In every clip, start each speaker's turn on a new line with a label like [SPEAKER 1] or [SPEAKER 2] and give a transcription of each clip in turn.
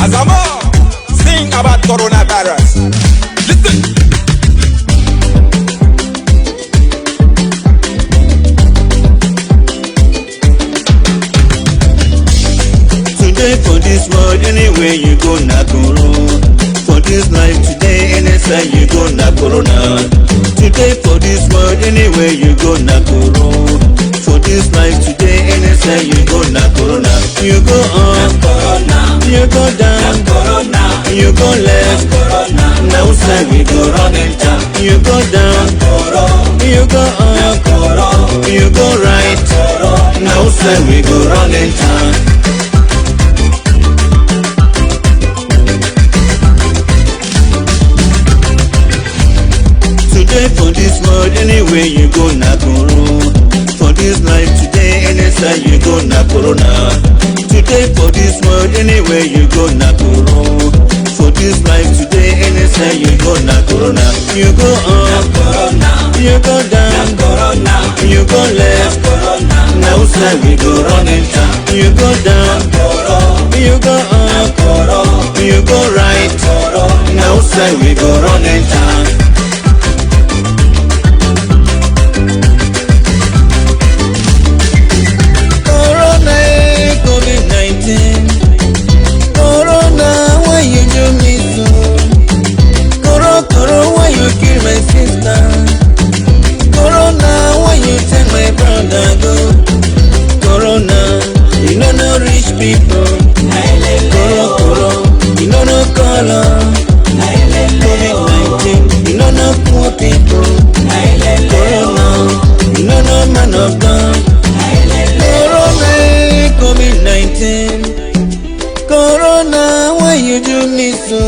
[SPEAKER 1] Azama, sing about coronavirus. Listen.
[SPEAKER 2] Today for this world, anywhere you go, na corona. For this life today, anytime you go, na corona. Today for this world, anywhere you go, na corona. For this life today, anytime you go, na corona. You go up, you go down, you go left, now side we go run enter. You go down, you go up, you go right, now side we go run enter. Today for this world, anywhere you go, na corona. For this life today, anytime you go, na corona. Today for this world, anywhere you go, na corona. For this life today, anytime you go, na corona. You go up, you go down, you go left, now side we go run enter. You go down, you go up, you go right, now side we go run enter. Corona, why you do me so? Corona, why you kill my sister? Corona, why you take my brother go? Corona, you know no rich people. Corona, you know no color. COVID-19, you know no poor people. Corona, you know no man of God. Corona, COVID-19. Corona, why you do me so?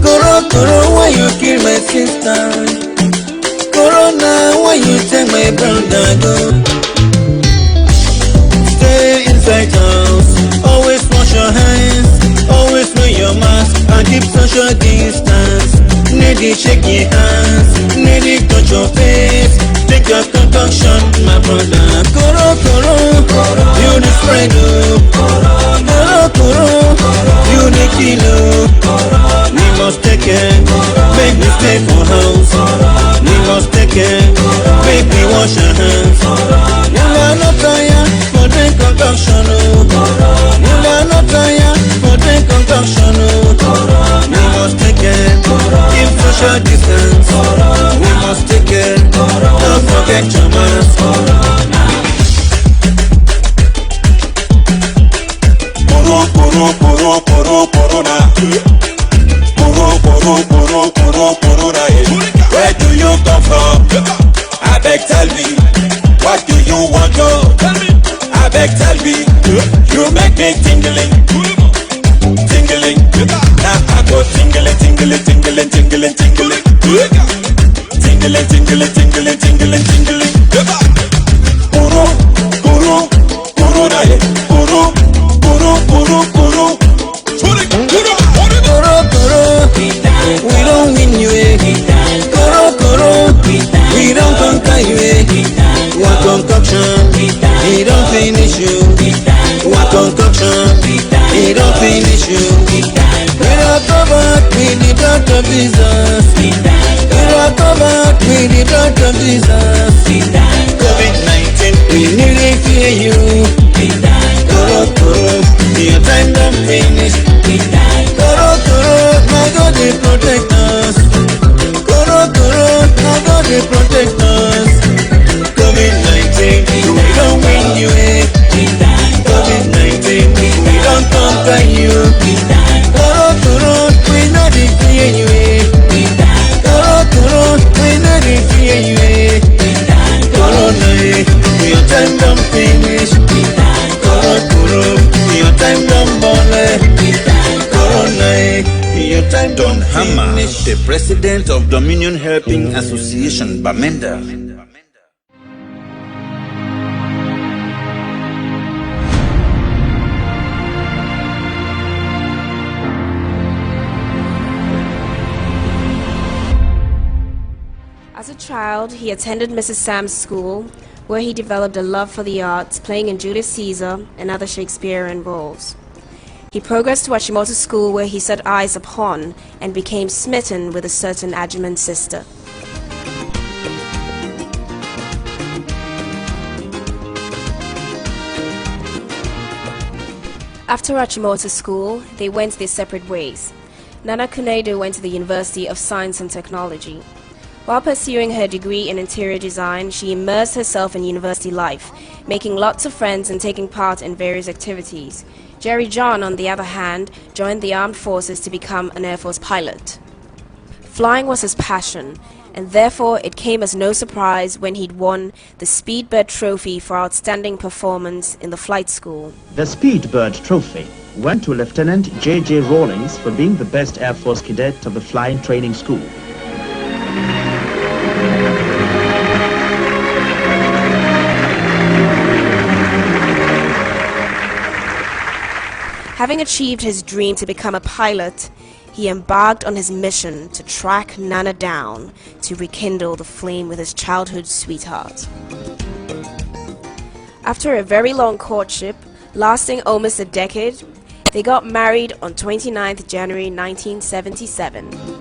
[SPEAKER 2] Corona, why you kill my sister? Corona, why you take my brother go? Stay inside house, always wash your hands, always wear your mask and keep social distance. Need it shake your hands, need it touch your face. Take your concoction, my brother. Corona, you the spread you the kilo. We must take it, make me stay for house. We must take it, make me wash our hands. You are not tired for the concoction. You are not tired for the concoction. We must take it, keep social distance. We must take it, don't forget your mask. Corona. Where do you come from? I beg tell me, what do you want to? I beg tell me, you make me tingling. Now I go tingling. We don't win you, we don't conquer you, one concoction, we don't finish you, one concoction, we don't finish you. We are covered with the blood of Jesus, we are covered with the blood of Jesus. COVID-19, we nearly fear you. Corona, your time don't finish. Corona, my God, they protect us. Corona, my God, they protect us. COVID-19, we don't win you. COVID-19, we don't conquer you. Corona, we know they fear you. Corona, we know they fear you. Corona, your time don't finish. Corona, your time don't bother. Your time don't hammer. The president of Dominion Helping Association, Bamenda.
[SPEAKER 3] As a child, he attended Mrs. Sam's school, where he developed a love for the arts, playing in Julius Caesar and other Shakespearean roles. He progressed to Achimota School, where he set eyes upon and became smitten with a certain Ajuman's sister. After Achimota School, they went their separate ways. Nana Kunedo went to the University of Science and Technology. While pursuing her degree in interior design, she immersed herself in university life, making lots of friends and taking part in various activities. Jerry John, on the other hand, joined the armed forces to become an Air Force pilot. Flying was his passion, and therefore it came as no surprise when he'd won the Speedbird Trophy for outstanding performance in the flight school.
[SPEAKER 4] The Speedbird Trophy went to Lieutenant J.J. Rawlings for being the best Air Force cadet of the flying training school.
[SPEAKER 3] Having achieved his dream to become a pilot, he embarked on his mission to track Nana down to rekindle the flame with his childhood sweetheart. After a very long courtship, lasting almost a decade, they got married on 29th January 1977.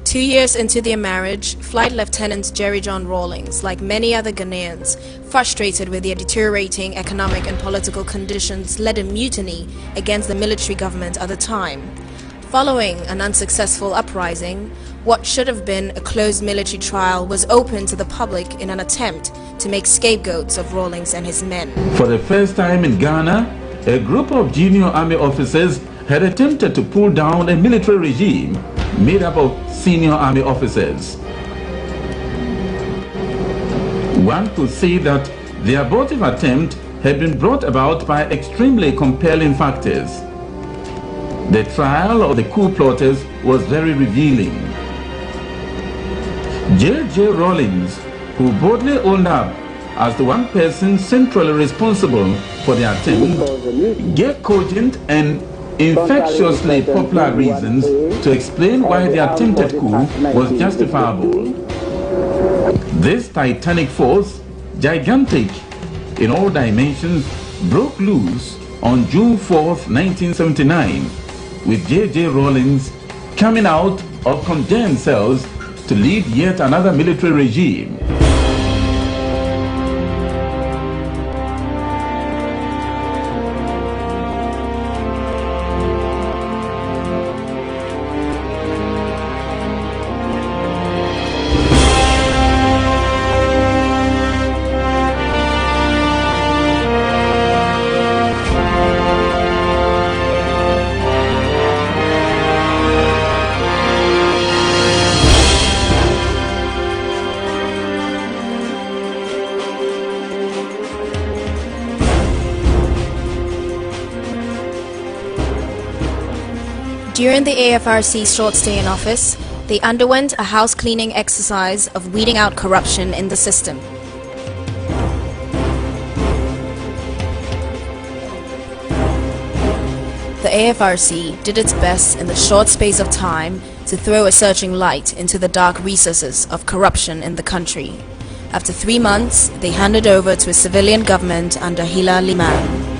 [SPEAKER 3] Two years into their marriage, Flight Lieutenant Jerry John Rawlings, like many other Ghanaians, frustrated with their deteriorating economic and political conditions, led a mutiny against the military government at the time. Following an unsuccessful uprising, what should have been a closed military trial was open to the public in an attempt to make scapegoats of Rawlings and his men.
[SPEAKER 5] For the first time in Ghana, a group of junior army officers had attempted to pull down a military regime made up of senior army officers. One could say that the abortive attempt had been brought about by extremely compelling factors. The trial of the coup plotters was very revealing. J.J. Rawlings, who boldly owned up as the one person centrally responsible for the attempt, gave cogent and infectiously popular reasons to explain why the attempted coup was justifiable. This titanic force, gigantic in all dimensions, broke loose on June 4th, 1979, with J.J. Rawlings coming out of contained cells to lead yet another military regime.
[SPEAKER 3] During the AFRC's short stay in office, they underwent a house cleaning exercise of weeding out corruption in the system. The AFRC did its best in the short space of time to throw a searching light into the dark recesses of corruption in the country. After 3 months, they handed over to a civilian government under Hila Liman.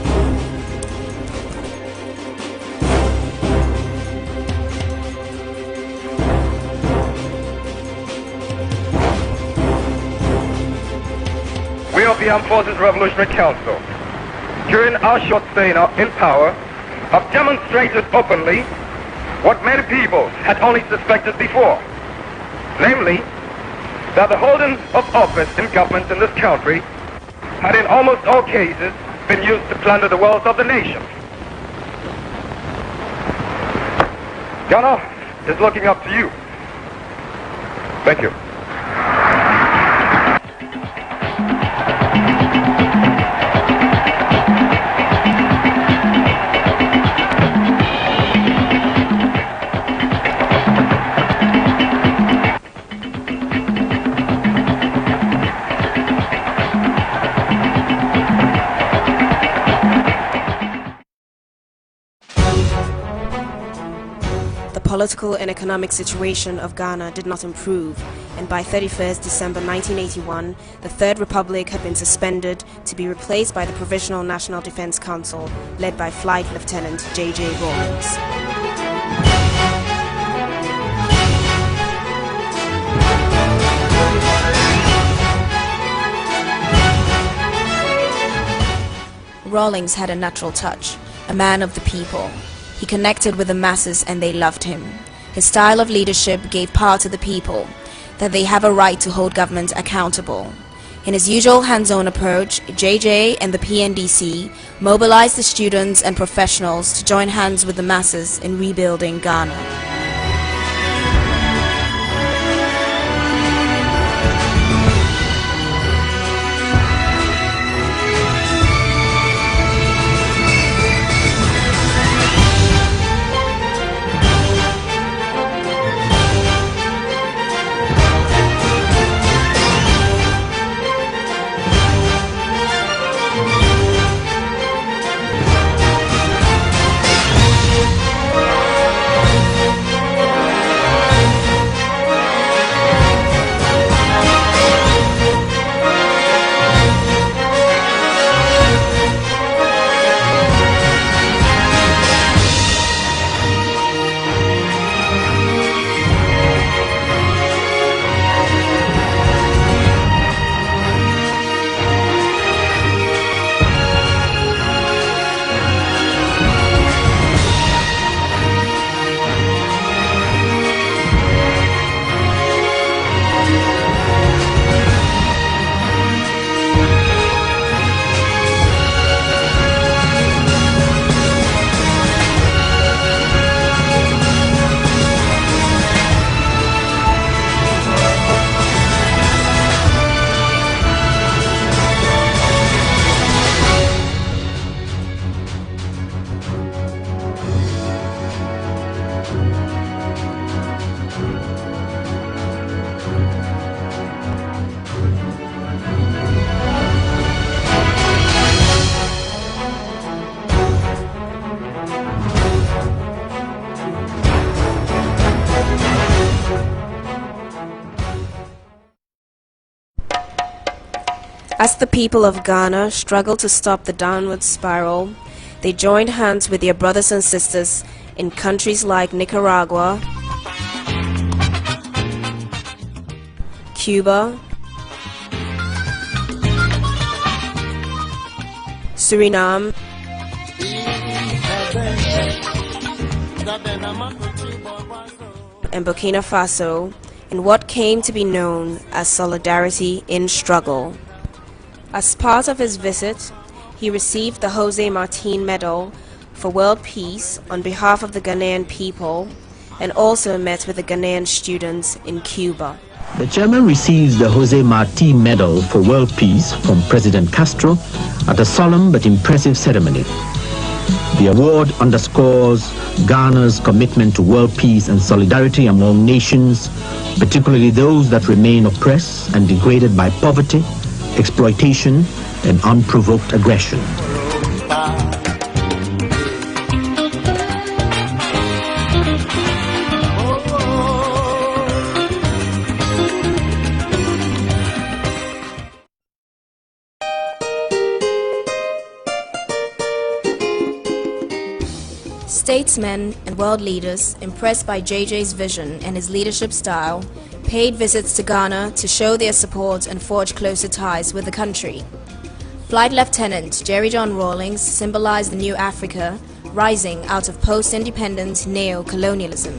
[SPEAKER 6] We of the Armed Forces Revolutionary Council, during our short stay in power, have demonstrated openly what many people had only suspected before, namely, that the holding of office in governments in this country had in almost all cases been used to plunder the wealth of the nation. Ghana is looking up to you. Thank you.
[SPEAKER 3] The political and economic situation of Ghana did not improve, and by 31st December 1981, the Third Republic had been suspended to be replaced by the Provisional National Defense Council, led by Flight Lieutenant J.J. Rawlings. Rawlings had a natural touch, a man of the people. He connected with the masses and they loved him. His style of leadership gave power to the people, that they have a right to hold government accountable. In his usual hands-on approach, JJ and the PNDC mobilized the students and professionals to join hands with the masses in rebuilding Ghana. As the people of Ghana struggled to stop the downward spiral, they joined hands with their brothers and sisters in countries like Nicaragua, Cuba, Suriname, and Burkina Faso in what came to be known as Solidarity in Struggle. As part of his visit, he received the Jose Marti Medal for World Peace on behalf of the Ghanaian people and also met with the Ghanaian students in Cuba.
[SPEAKER 4] The chairman receives the Jose Marti Medal for World Peace from President Castro at a solemn but impressive ceremony. The award underscores Ghana's commitment to world peace and solidarity among nations, particularly those that remain oppressed and degraded by poverty, exploitation, and unprovoked aggression.
[SPEAKER 3] Statesmen and world leaders, impressed by JJ's vision and his leadership style, paid visits to Ghana to show their support and forge closer ties with the country. Flight Lieutenant Jerry John Rawlings symbolized the new Africa rising out of post-independent neo-colonialism.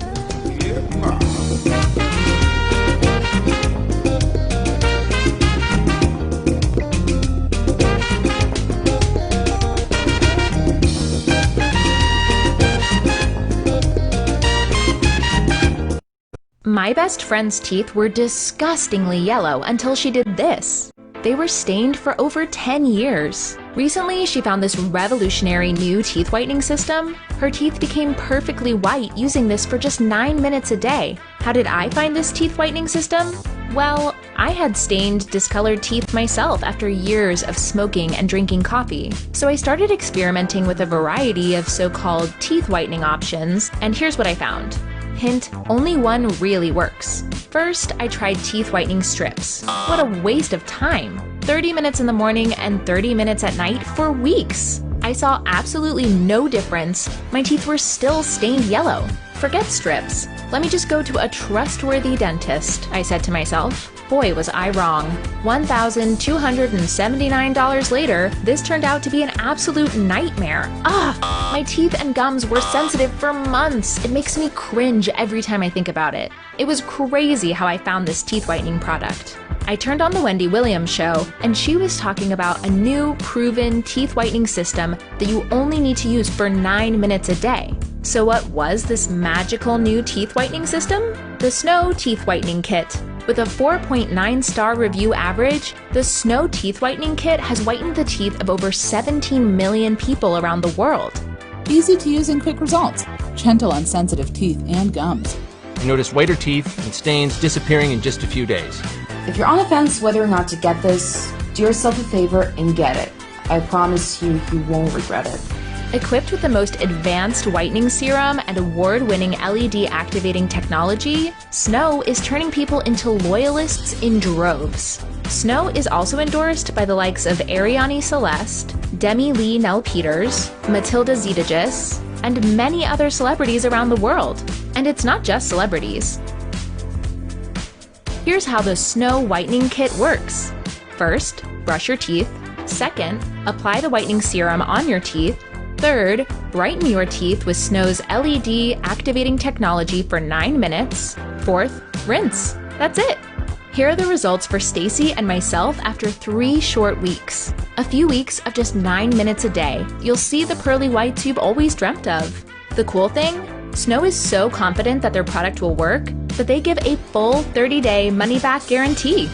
[SPEAKER 7] My best friend's teeth were disgustingly yellow until she did this. They were stained for over 10 years. Recently, she found this revolutionary new teeth whitening system. Her teeth became perfectly white using this for just 9 minutes a day. How did I find this teeth whitening system? Well, I had stained, discolored teeth myself after years of smoking and drinking coffee. So I started experimenting with a variety of so-called teeth whitening options, and here's what I found. Hint, only one really works. First, I tried teeth whitening strips. What a waste of time. 30 minutes in the morning and 30 minutes at night for weeks. I saw absolutely no difference. My teeth were still stained yellow. Forget strips. Let me just go to a trustworthy dentist, I said to myself. Boy, was I wrong. $1,279 later, this turned out to be an absolute nightmare. My teeth and gums were sensitive for months. It makes me cringe every time I think about it. It was crazy how I found this teeth whitening product. I turned on the Wendy Williams show, and she was talking about a new, proven teeth whitening system that you only need to use for 9 minutes a day. So what was this magical new teeth whitening system? The Snow Teeth Whitening Kit. With a 4.9-star review average, the Snow Teeth Whitening Kit has whitened the teeth of over 17 million people around the world.
[SPEAKER 8] Easy to use and quick results. Gentle on sensitive teeth and gums.
[SPEAKER 9] I noticed whiter teeth and stains disappearing in just a few days.
[SPEAKER 10] If you're on the fence whether or not to get this, do yourself a favor and get it. I promise you, you won't regret it.
[SPEAKER 7] Equipped with the most advanced whitening serum and award-winning LED activating technology, Snow is turning people into loyalists in droves. Snow is also endorsed by the likes of Ariane Celeste, Demi Lee Nell Peters, Matilda Zedegis, and many other celebrities around the world. And it's not just celebrities. Here's how the Snow Whitening Kit works. First, brush your teeth. Second, apply the whitening serum on your teeth. Third, brighten your teeth with Snow's LED activating technology for 9 minutes. Fourth, rinse. That's it. Here are the results for Stacy and myself after 3 short weeks. A few weeks of just 9 minutes a day. You'll see the pearly whites you've always dreamt of. The cool thing? Snow is so confident that their product will work that they give a full 30-day money-back guarantee.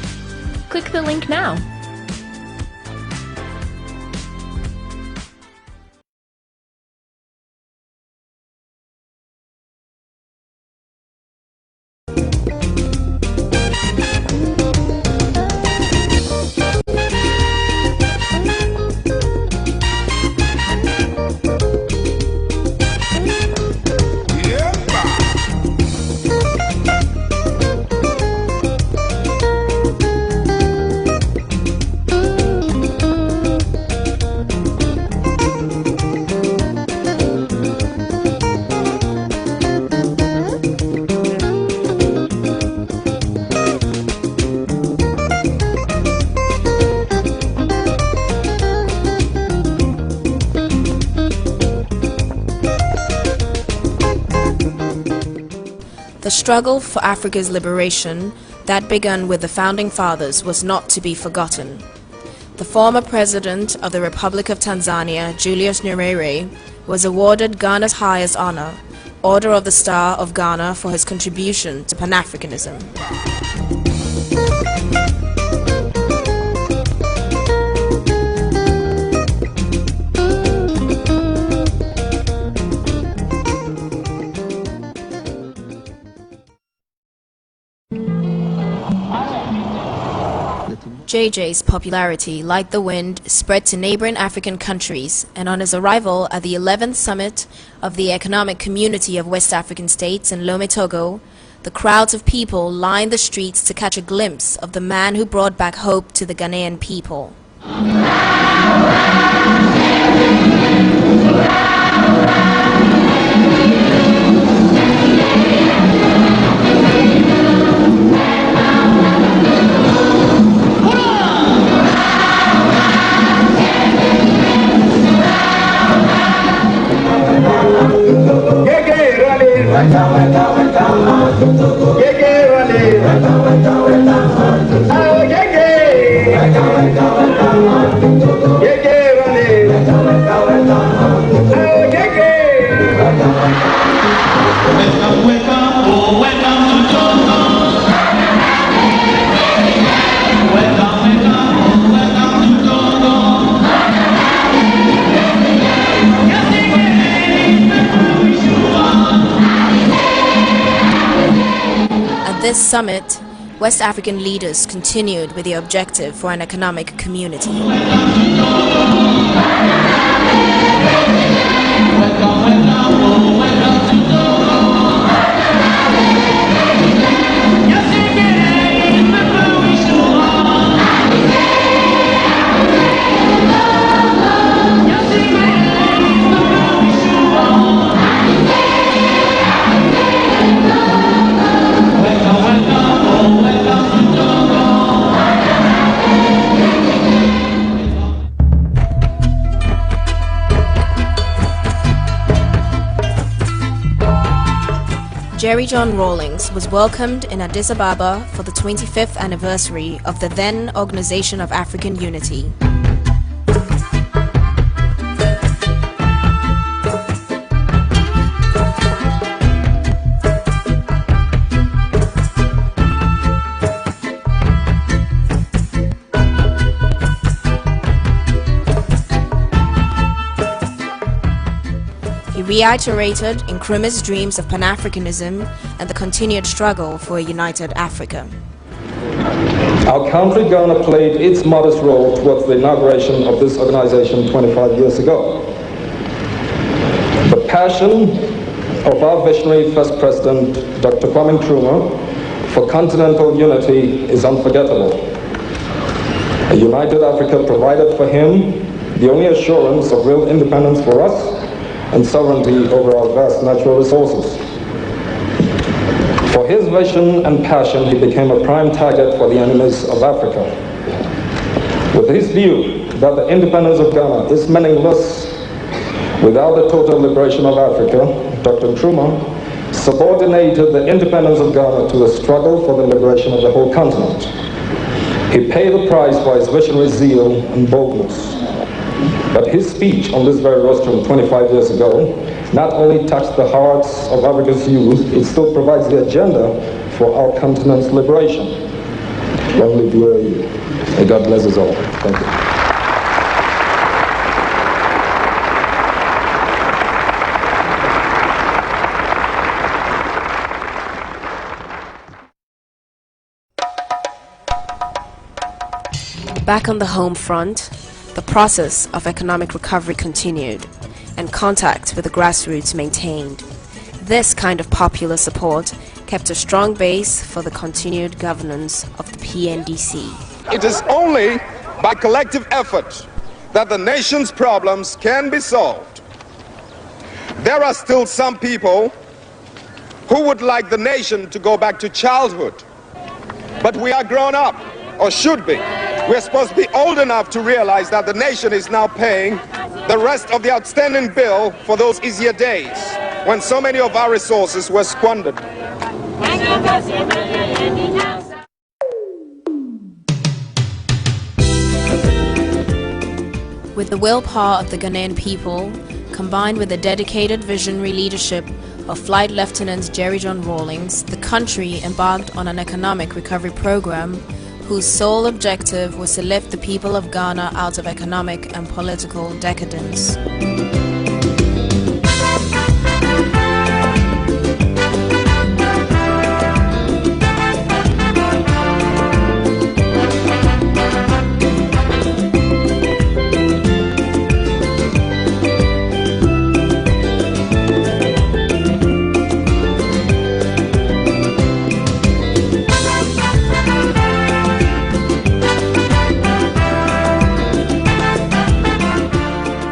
[SPEAKER 7] Click the link now.
[SPEAKER 3] The struggle for Africa's liberation that began with the Founding Fathers was not to be forgotten. The former president of the Republic of Tanzania, Julius Nyerere, was awarded Ghana's highest honor, Order of the Star of Ghana, for his contribution to Pan-Africanism. JJ's popularity, like the wind, spread to neighboring African countries, and on his arrival at the 11th summit of the Economic Community of West African States in Lome, Togo, the crowds of people lined the streets to catch a glimpse of the man who brought back hope to the Ghanaian people.
[SPEAKER 6] Yeah.
[SPEAKER 3] this summit, West African leaders continued with their objective for an economic community. Jerry John Rawlings was welcomed in Addis Ababa for the 25th anniversary of the then Organization of African Unity. He reiterated Nkrumah's dreams of Pan-Africanism and the continued struggle for a united Africa.
[SPEAKER 11] Our country, Ghana, played its modest role towards the inauguration of this organization 25 years ago. The passion of our visionary first president, Dr. Kwame Nkrumah, for continental unity is unforgettable. A united Africa provided for him the only assurance of real independence for us and sovereignty over our vast natural resources. For his vision and passion, he became a prime target for the enemies of Africa. With his view that the independence of Ghana is meaningless without the total liberation of Africa, Dr. Nkrumah subordinated the independence of Ghana to the struggle for the liberation of the whole continent. He paid the price for his visionary zeal and boldness. But his speech on this very rostrum 25 years ago not only touched the hearts of Africa's youth, it still provides the agenda for our continent's liberation. Long live you. May God bless us all. Thank you.
[SPEAKER 3] Back on the home front, the process of economic recovery continued, and contact with the grassroots maintained. This kind of popular support kept a strong base for the continued governance of the PNDC.
[SPEAKER 1] It is only by collective effort that the nation's problems can be solved. There are still some people who would like the nation to go back to childhood. But we are grown up, or should be. We're supposed to be old enough to realize that the nation is now paying the rest of the outstanding bill for those easier days when so many of our resources were squandered.
[SPEAKER 3] With the willpower of the Ghanaian people, combined with the dedicated visionary leadership of Flight Lieutenant Jerry John Rawlings, the country embarked on an economic recovery program whose sole objective was to lift the people of Ghana out of economic and political decadence.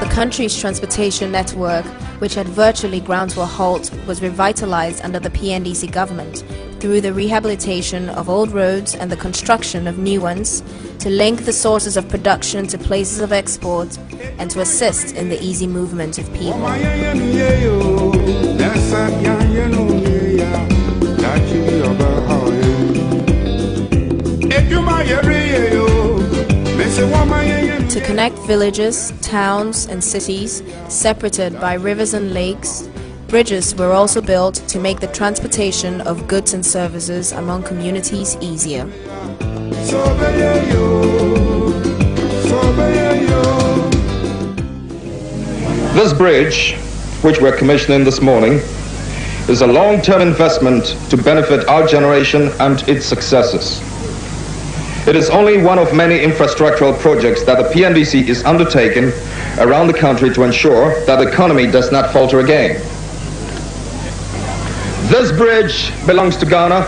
[SPEAKER 3] The country's transportation network, which had virtually ground to a halt, was revitalized under the PNDC government through the rehabilitation of old roads and the construction of new ones to link the sources of production to places of export and to assist in the easy movement of people. To connect villages, towns and cities separated by rivers and lakes, bridges were also built to make the transportation of goods and services among communities easier.
[SPEAKER 11] This bridge, which we're commissioning this morning,
[SPEAKER 1] is a long-term investment to benefit our generation and its successors. It is only one of many infrastructural projects that the PNDC is undertaking around the country to ensure that the economy does not falter again. This bridge belongs to Ghana,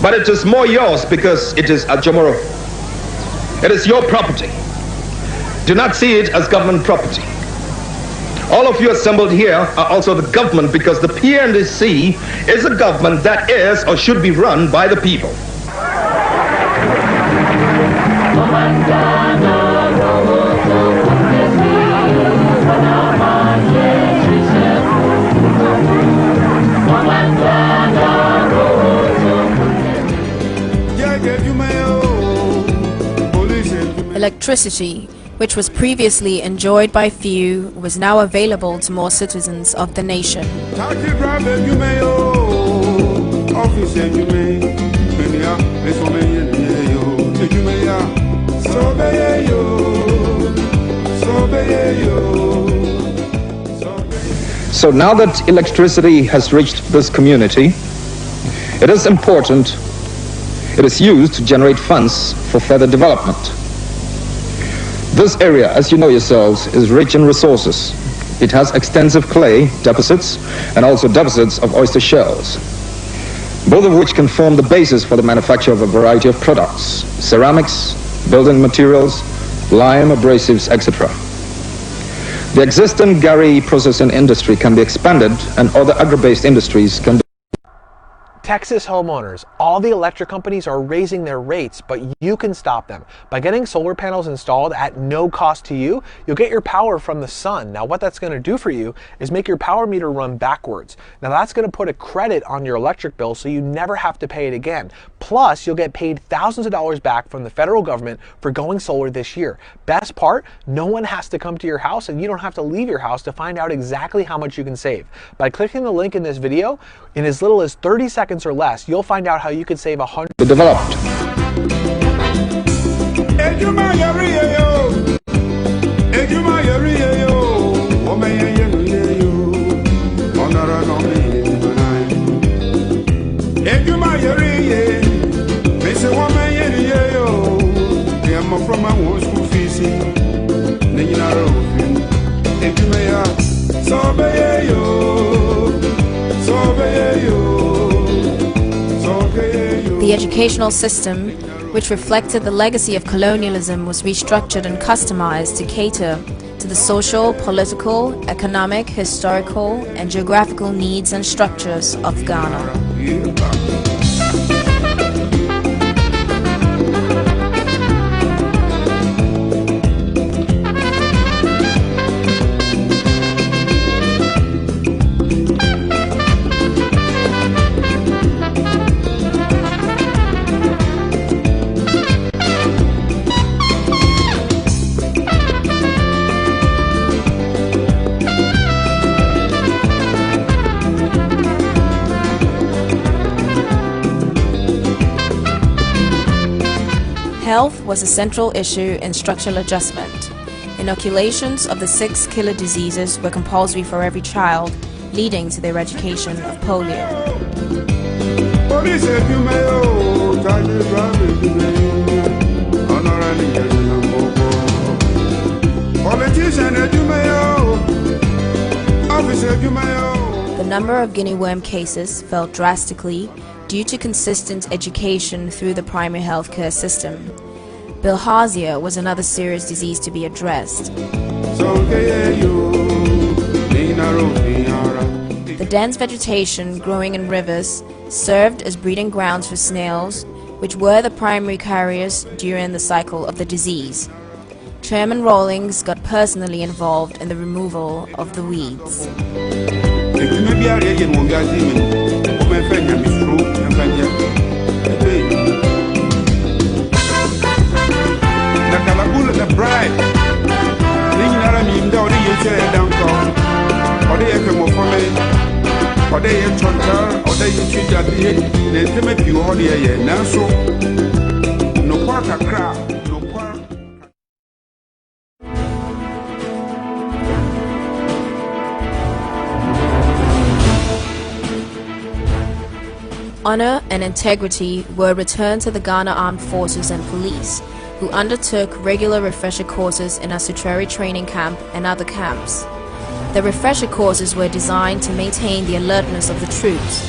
[SPEAKER 1] but it is more yours because it is Ajomoro. It is your property. Do not see it as government property. All of you assembled here are also the government because the PNDC is a government that is or should be run by the people.
[SPEAKER 12] Electricity, which was previously enjoyed by few, was now available to more citizens of the nation.
[SPEAKER 1] So now that electricity has reached this community, it is important it is used to generate funds for further development. This area, as you know yourselves, is rich in resources. It has extensive clay deposits and also deposits of oyster shells, both of which can form the basis for the manufacture of a variety of products: ceramics, building materials, lime, abrasives, etc. The existing Gary processing industry can be expanded and other agri-based industries can be.
[SPEAKER 13] Texas homeowners, all the electric companies are raising their rates, but you can stop them. By getting solar panels installed at no cost to you, you'll get your power from the sun. Now what that's going to do for you is make your power meter run backwards. Now that's going to put a credit on your electric bill so you never have to pay it again. Plus, you'll get paid thousands of dollars back from the federal government for going solar this year. Best part, no one has to come to your house and you don't have to leave your house to find out exactly how much you can save. By clicking the link in this video, in as little as 30 seconds or less, you'll find out how you could save $100.
[SPEAKER 1] Developed.
[SPEAKER 12] The educational system, which reflected the legacy of colonialism, was restructured and customized to cater to the social, political, economic, historical, and geographical needs and structures of Ghana. Health was a central issue in structural adjustment. Inoculations of the 6 killer diseases were compulsory for every child, leading to their eradication of polio. The number of guinea worm cases fell drastically due to consistent education through the primary healthcare system. Bilharzia was another serious disease to be addressed. The dense vegetation growing in rivers served as breeding grounds for snails, which were the primary carriers during the cycle of the disease. Chairman Rawlings got personally involved in the removal of the weeds. Honor and integrity were returned to the Ghana Armed Forces and Police, who undertook regular refresher courses in Asutreri Training Camp and other camps. The refresher courses were designed to maintain the alertness of the troops.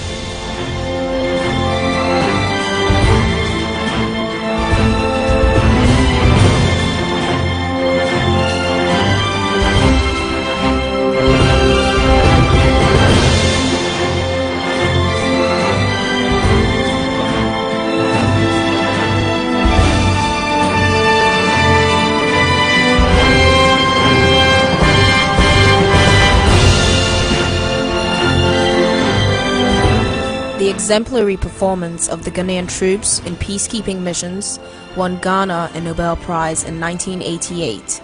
[SPEAKER 12] The exemplary performance of the Ghanaian troops in peacekeeping missions won Ghana a Nobel Prize in 1988.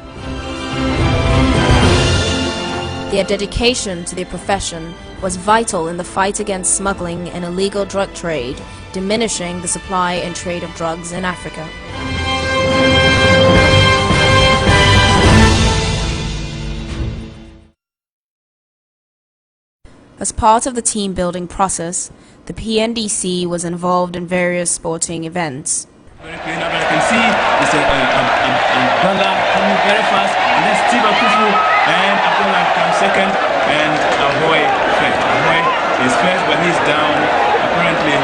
[SPEAKER 12] Their dedication to their profession was vital in the fight against smuggling and illegal drug trade, diminishing the supply and trade of drugs in Africa. As part of the team-building process, the PNDC was involved in various sporting events.
[SPEAKER 14] Very clean up, as you can see, it's Abdullah coming very fast, and then Steve Akufu, and Abdullah comes second, and Ahoy first. Ahoy is first, but he's down, apparently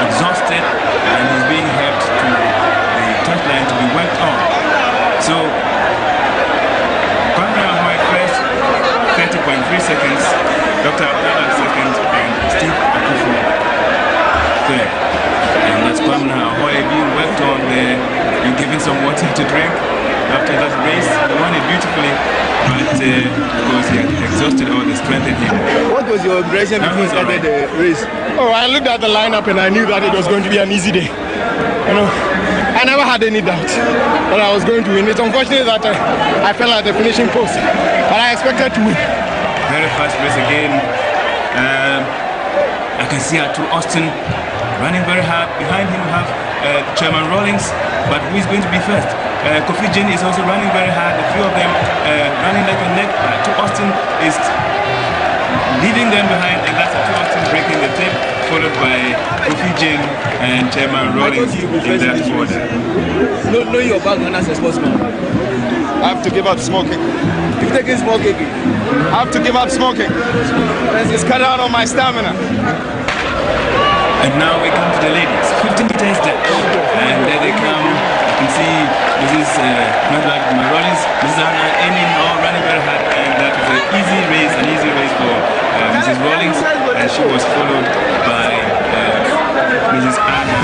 [SPEAKER 14] exhausted, and he's being helped to the touchline to be worked on. So, Kwame Ahoy first, 30.3 seconds, Dr. Abdullah second, and Steve Akufu third. And that's Kwame Ahoy being worked on there. You're giving some water to drink after that race. He won it beautifully, but because he had exhausted all the strength in him.
[SPEAKER 15] What was your impression before you started the race? Oh, I looked at the lineup and I knew that it was going to be an easy day. You know, I never had any doubt that I was going to win. It's unfortunate that I fell at the finishing post, but I expected to win.
[SPEAKER 14] Very fast race again. I can see Atu Austin running very hard. Behind him we have Chairman Rawlings, but who is going to be first? Kofi Jane is also running very hard. The few of them running like a neck. Atu Austin is leaving them behind, and that's Atu Austin breaking the tape, followed by Kofi Jane and Chairman Rawlings in that order.
[SPEAKER 15] Know your background as a sportsman.
[SPEAKER 1] I have to give up smoking.
[SPEAKER 15] You've taken smoking.
[SPEAKER 1] I have to give up smoking. It's cut out on my stamina.
[SPEAKER 14] And now we come to the ladies. 15 meters depth. And there they come. You can see Mrs. Rollins, Mrs. Anna, Amy, all running very hard. And that was an easy race for Mrs. Rawlings. And she was followed by Mrs. Anna.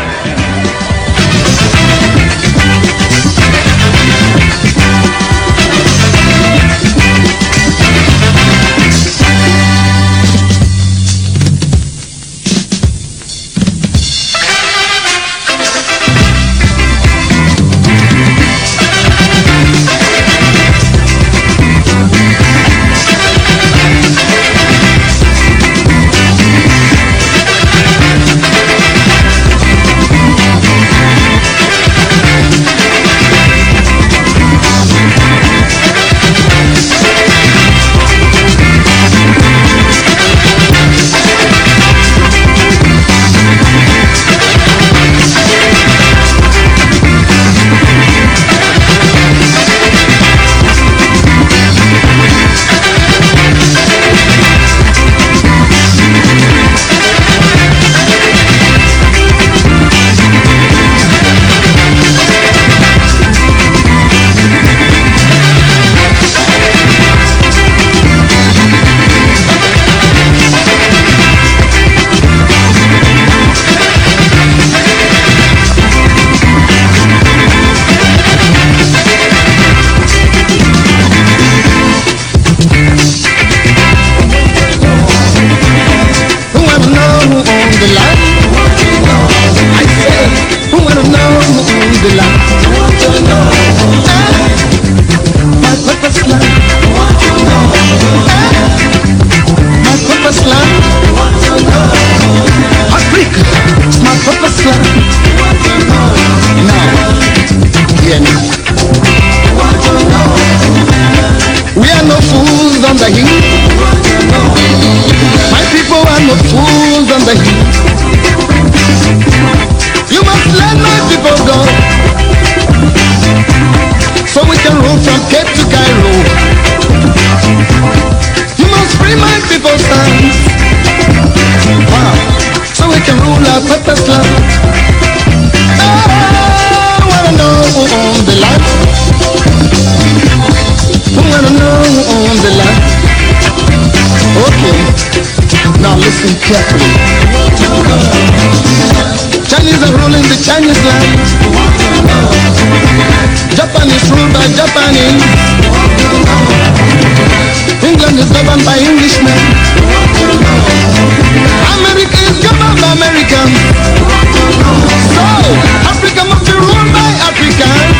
[SPEAKER 2] fools on the heat. My people are not fools on the heat. carefully. Chinese are ruling the Chinese land. Japan is ruled by Japanese. England is governed by Englishmen. America is governed by Americans. So, Africa must be ruled by Africans.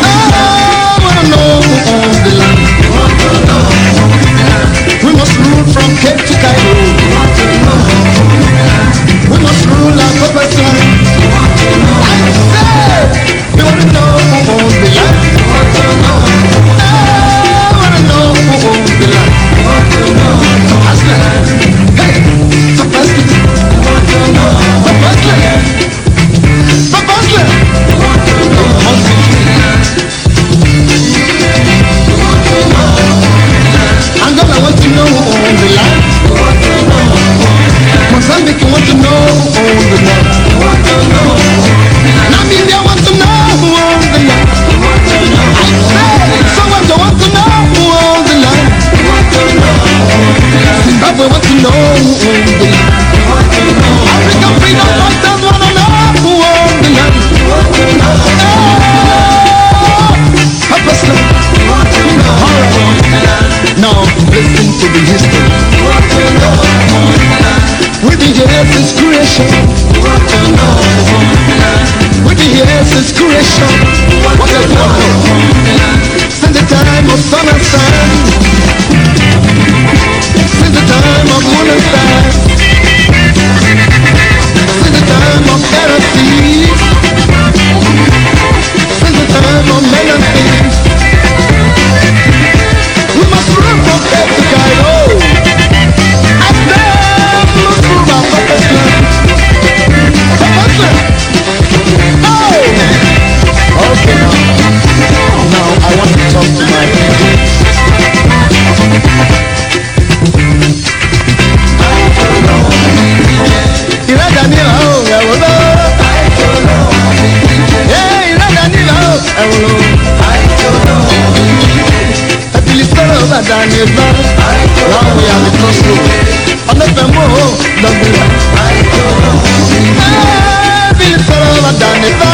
[SPEAKER 2] I wanna know who owns the land. We must rule from Cape to Cairo. We must rule our purpose land. I said, we want to know who owns the land. I want to know who owns the land. Hey, purpose land. Purpose land. Angola want to know who owns the land. Mozambique want to know who owns the land. Namibia want to know who owns the land. I said, Soweto want to know who owns the land. Zimbabwe want to know who owns the land. African freedom fighters want to know who owns the land. Purpose land. Now listen to the history. With the years since creation. With the years since creation. What does one know? Since the time of sun and sand. Since the time of moon and stars. Since the time of air and sea. Since the time of men and things. We must run from Cape to Cairo. And then we must move our purpose land. Purpose land. Oh! Okay now I want to talk to my people. Ira Daniela, oh, I will know. Hey, Ira Daniela, oh, I will know. Now we are the crossroads. On the Bemo, Dambula. Every fellow of Danita.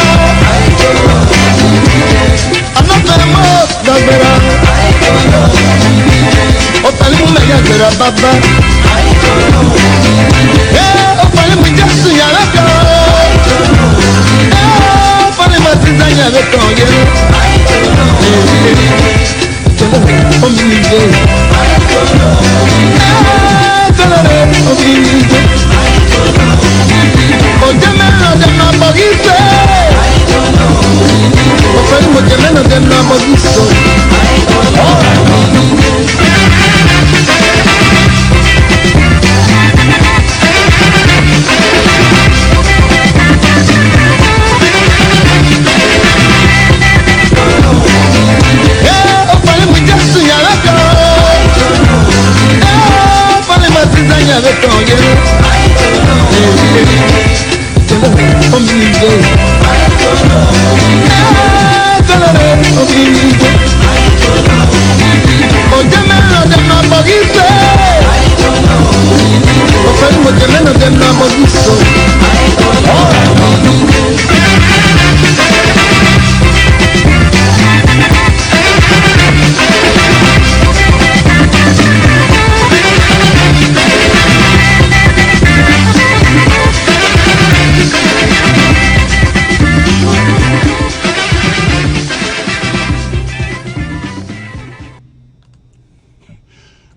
[SPEAKER 2] On the Bemo, Dambula. Opalimu Yagera Baba. Opalimu Jasu Yaraka. Opalimu Tizanya Vetonye.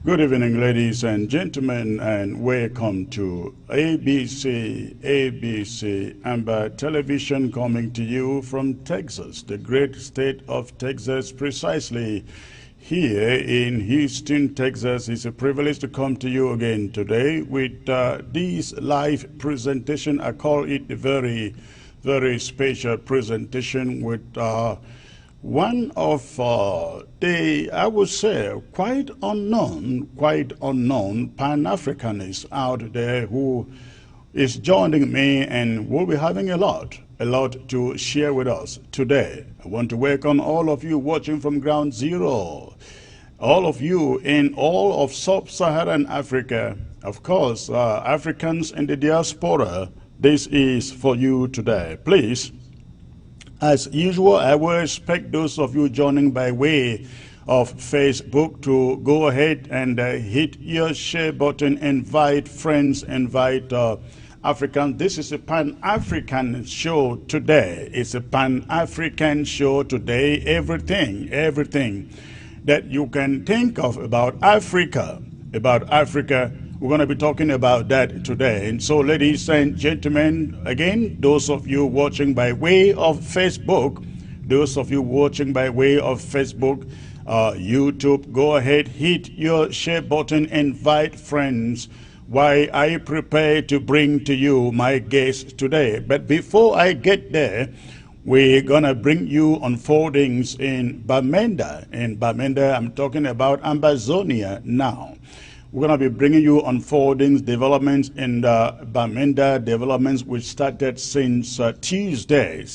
[SPEAKER 16] Good evening, ladies and gentlemen, and welcome to ABC Amber Television, coming to you from Texas, the great state of Texas, precisely here in Houston, Texas. It's a privilege to come to you again today with this live presentation. I call it a very, very special presentation with one of the, I would say, quite unknown Pan-Africanists out there who is joining me, and we'll be having a lot to share with us today. I want to welcome all of you watching from Ground Zero, all of you in all of Sub-Saharan Africa, Of course, Africans in the diaspora, this is for you today. Please, as usual, I will expect those of you joining by way of Facebook to go ahead and hit your share button, invite friends, invite Africans. This is a Pan-African show today. It's a Pan-African show today. Everything that you can think of about Africa, we're going to be talking about that today. And so, ladies and gentlemen, again, those of you watching by way of Facebook, YouTube, go ahead, hit your share button, invite friends while I prepare to bring to you my guest today. But before I get there, we're going to bring you unfoldings in Bamenda. In Bamenda, I'm talking about Ambazonia now. We're going to be bringing you unfoldings, developments in the Bamenda, developments which started since Tuesday.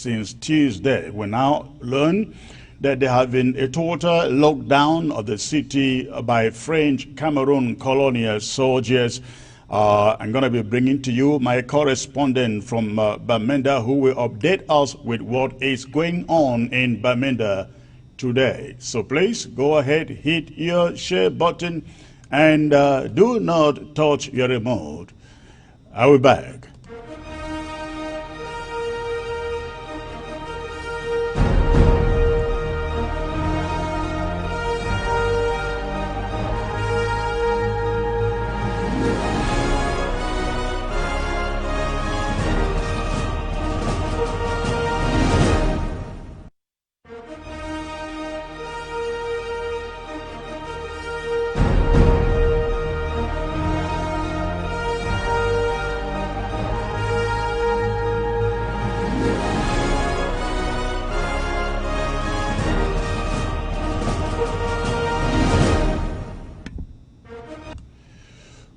[SPEAKER 16] We now learn that there have been a total lockdown of the city by French Cameroon colonial soldiers. I'm going to be bringing to you my correspondent from Bamenda, who will update us with what is going on in Bamenda today. So please go ahead, hit your share button, and do not touch your remote. I'll be back.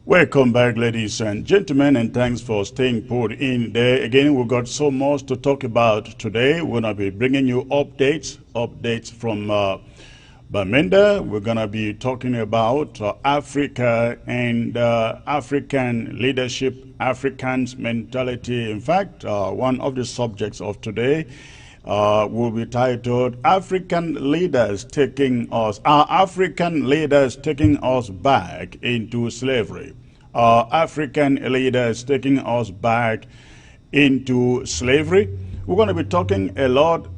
[SPEAKER 16] Welcome back, ladies and gentlemen, and thanks for staying put in there. Again, we've got so much to talk about today. We're going to be bringing you updates from Bamenda. We're going to be talking about Africa and African leadership, Africans' mentality. In fact, one of the subjects of today will be titled African Leaders Taking Us Back into Slavery. African leaders taking us back into slavery. We're going to be talking a lot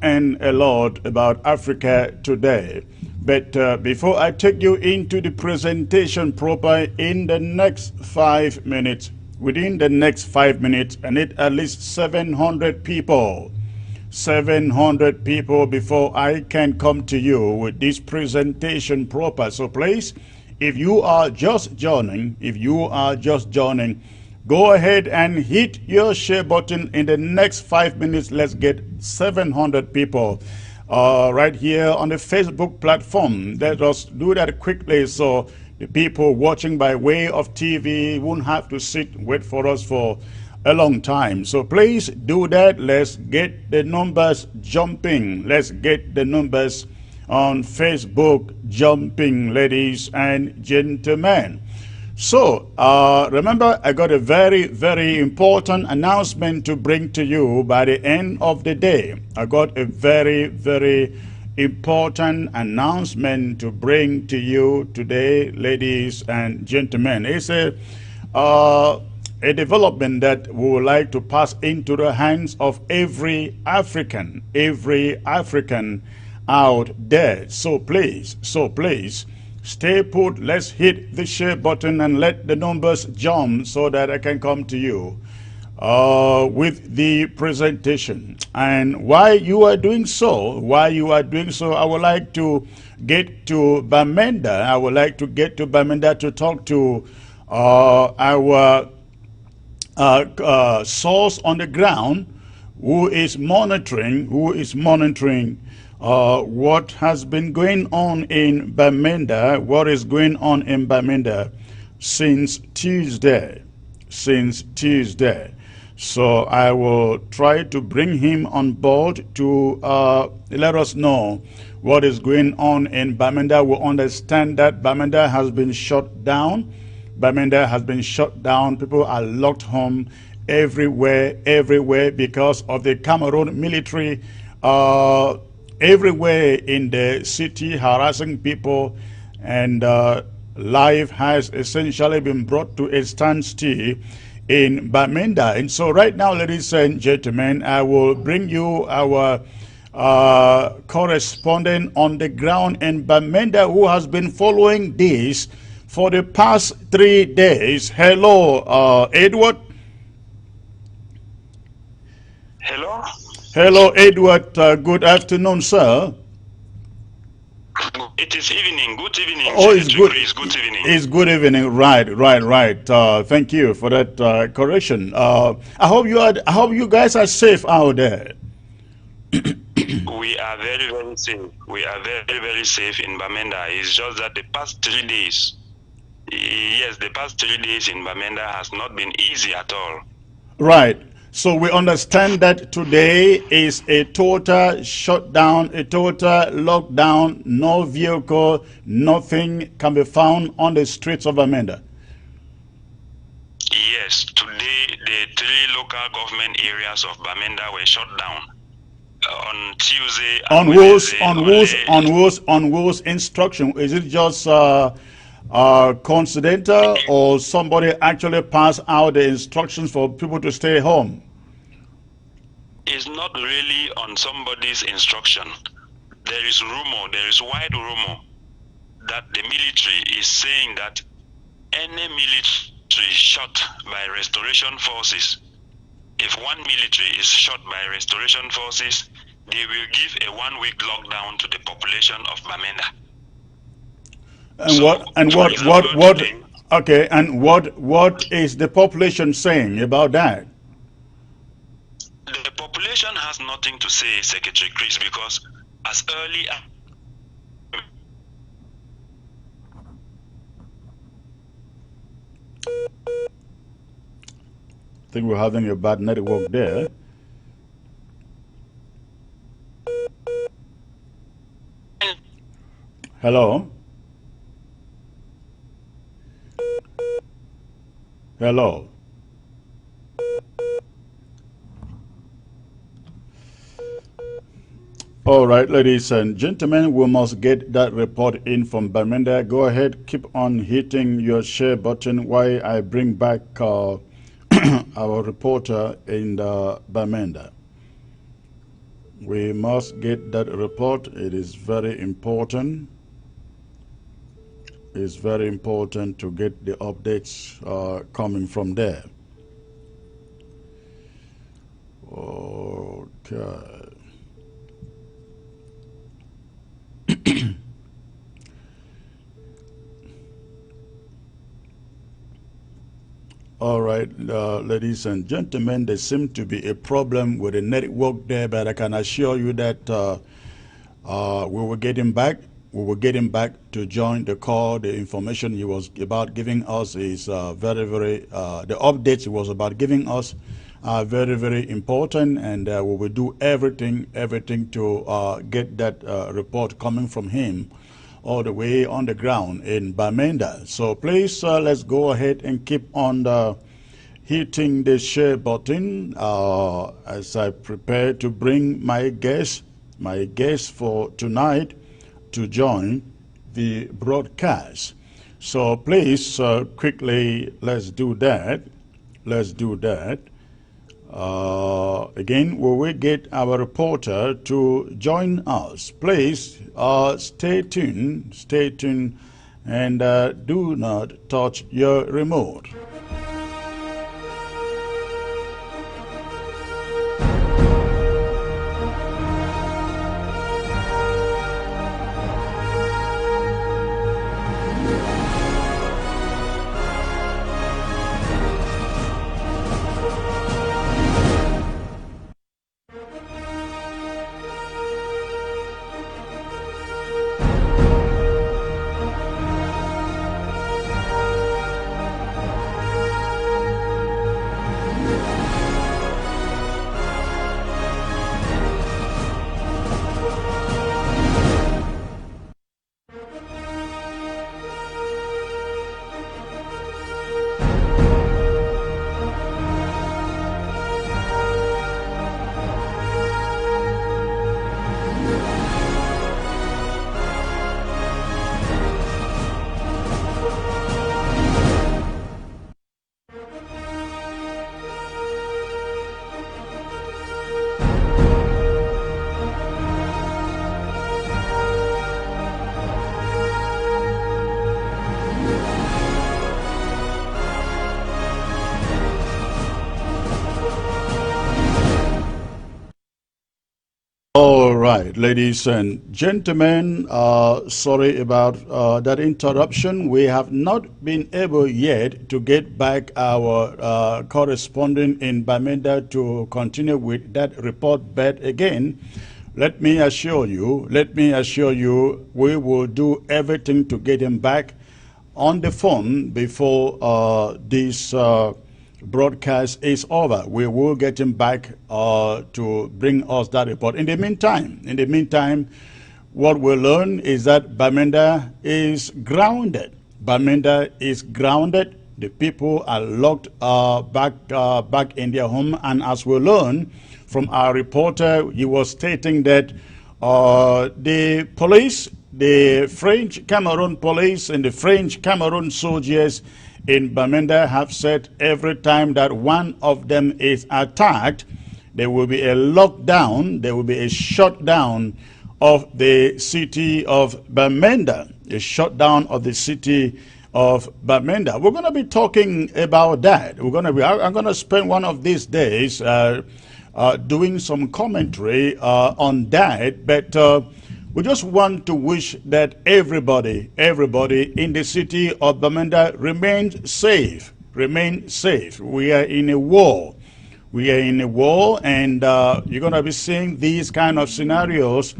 [SPEAKER 16] about Africa today. But before I take you into the presentation proper, in the next 5 minutes, within the next 5 minutes, I need at least 700 people. 700 people before I can come to you with this presentation proper. So please, if you are just joining, go ahead and hit your share button. In the next 5 minutes, let's get 700 people right here on the Facebook platform. Let us do that quickly so the people watching by way of TV won't have to wait for us for a long time. So please do that. Let's get the numbers jumping. Let's get the numbers on Facebook jumping, ladies and gentlemen. So remember, I got a very, very important announcement to bring to you by the end of the day. I got a very, very important announcement to bring to you today, ladies and gentlemen. It's a development that we would like to pass into the hands of every African out there. So please, stay put. Let's hit the share button and let the numbers jump so that I can come to you with the presentation. And while you are doing so, I would like to get to Bamenda. To talk to our source on the ground who is monitoring what has been going on in Bamenda, what is going on in Bamenda since Tuesday. So I will try to bring him on board to let us know what is going on in Bamenda. We understand that Bamenda has been shut down Bamenda has been shut down. People are locked home everywhere because of the Cameroon military everywhere in the city harassing people, and life has essentially been brought to a standstill in Bamenda. And so right now, ladies and gentlemen, I will bring you our correspondent on the ground in Bamenda who has been following this for the past 3 days. Hello, Edward.
[SPEAKER 17] Hello?
[SPEAKER 16] Hello, Edward. Good afternoon, sir.
[SPEAKER 17] It is evening. Good evening.
[SPEAKER 16] Oh, it's good.
[SPEAKER 17] Chris. Good evening.
[SPEAKER 16] It's good evening. Right. Thank you for that correction. I hope you guys are safe out there.
[SPEAKER 17] We are very, very safe. We are very, very safe in Bamenda. It's just that the past 3 days, yes, the past 3 days in Bamenda has not been easy at all.
[SPEAKER 16] Right. So we understand that today is a total shutdown, a total lockdown. No vehicle, nothing can be found on the streets of Bamenda.
[SPEAKER 17] Yes, today the 3 local government areas of Bamenda were shut down. On Tuesday and
[SPEAKER 16] on whose instruction? Is it just coincidental, or somebody actually passed out the instructions for people to stay home?
[SPEAKER 17] It's not really on somebody's instruction. There is wide rumor that the military is saying that any military shot by restoration forces, if one military is shot by restoration forces, they will give a 1-week lockdown to the population of Bamenda.
[SPEAKER 16] What is the population saying about that?
[SPEAKER 17] The population has nothing to say, Secretary Chris, because as early as
[SPEAKER 16] I think we're having a bad network there. Hello? Hello? All right, ladies and gentlemen, we must get that report in from Bamenda. Go ahead, keep on hitting your share button while I bring back our reporter in Bamenda. We must get that report. It is very important. It's very important to get the updates coming from there. Okay. All right, ladies and gentlemen, there seems to be a problem with the network there, but I can assure you that we will get him back. We will get him back to join the call. The information he was about giving us is the updates he was about giving us are very, very important, and we will do everything to get that report coming from him all the way on the ground in Bamenda. So please, let's go ahead and keep on hitting the share button as I prepare to bring my guest for tonight to join the broadcast. So please, quickly, let's do that. Again, we will get our reporter to join us. Please stay tuned, and do not touch your remote. All right, ladies and gentlemen, sorry about that interruption. We have not been able yet to get back our correspondent in Bamenda to continue with that report, but again, let me assure you, we will do everything to get him back on the phone before this broadcast is over. We will get him back to bring us that report. In the meantime, what we'll learn is that Bamenda is grounded. Bamenda is grounded. The people are locked back in their home, and as we learn from our reporter, he was stating that the police, the French Cameroon police and the French Cameroon soldiers in Bamenda have said every time that one of them is attacked, there will be a lockdown, there will be a shutdown of the city of Bamenda, a shutdown of the city of Bamenda. We're going to be talking about that. I'm going to spend one of these days doing some commentary on that, but we just want to wish that everybody in the city of Bamenda remain safe. We are in a war. And you're going to be seeing these kind of scenarios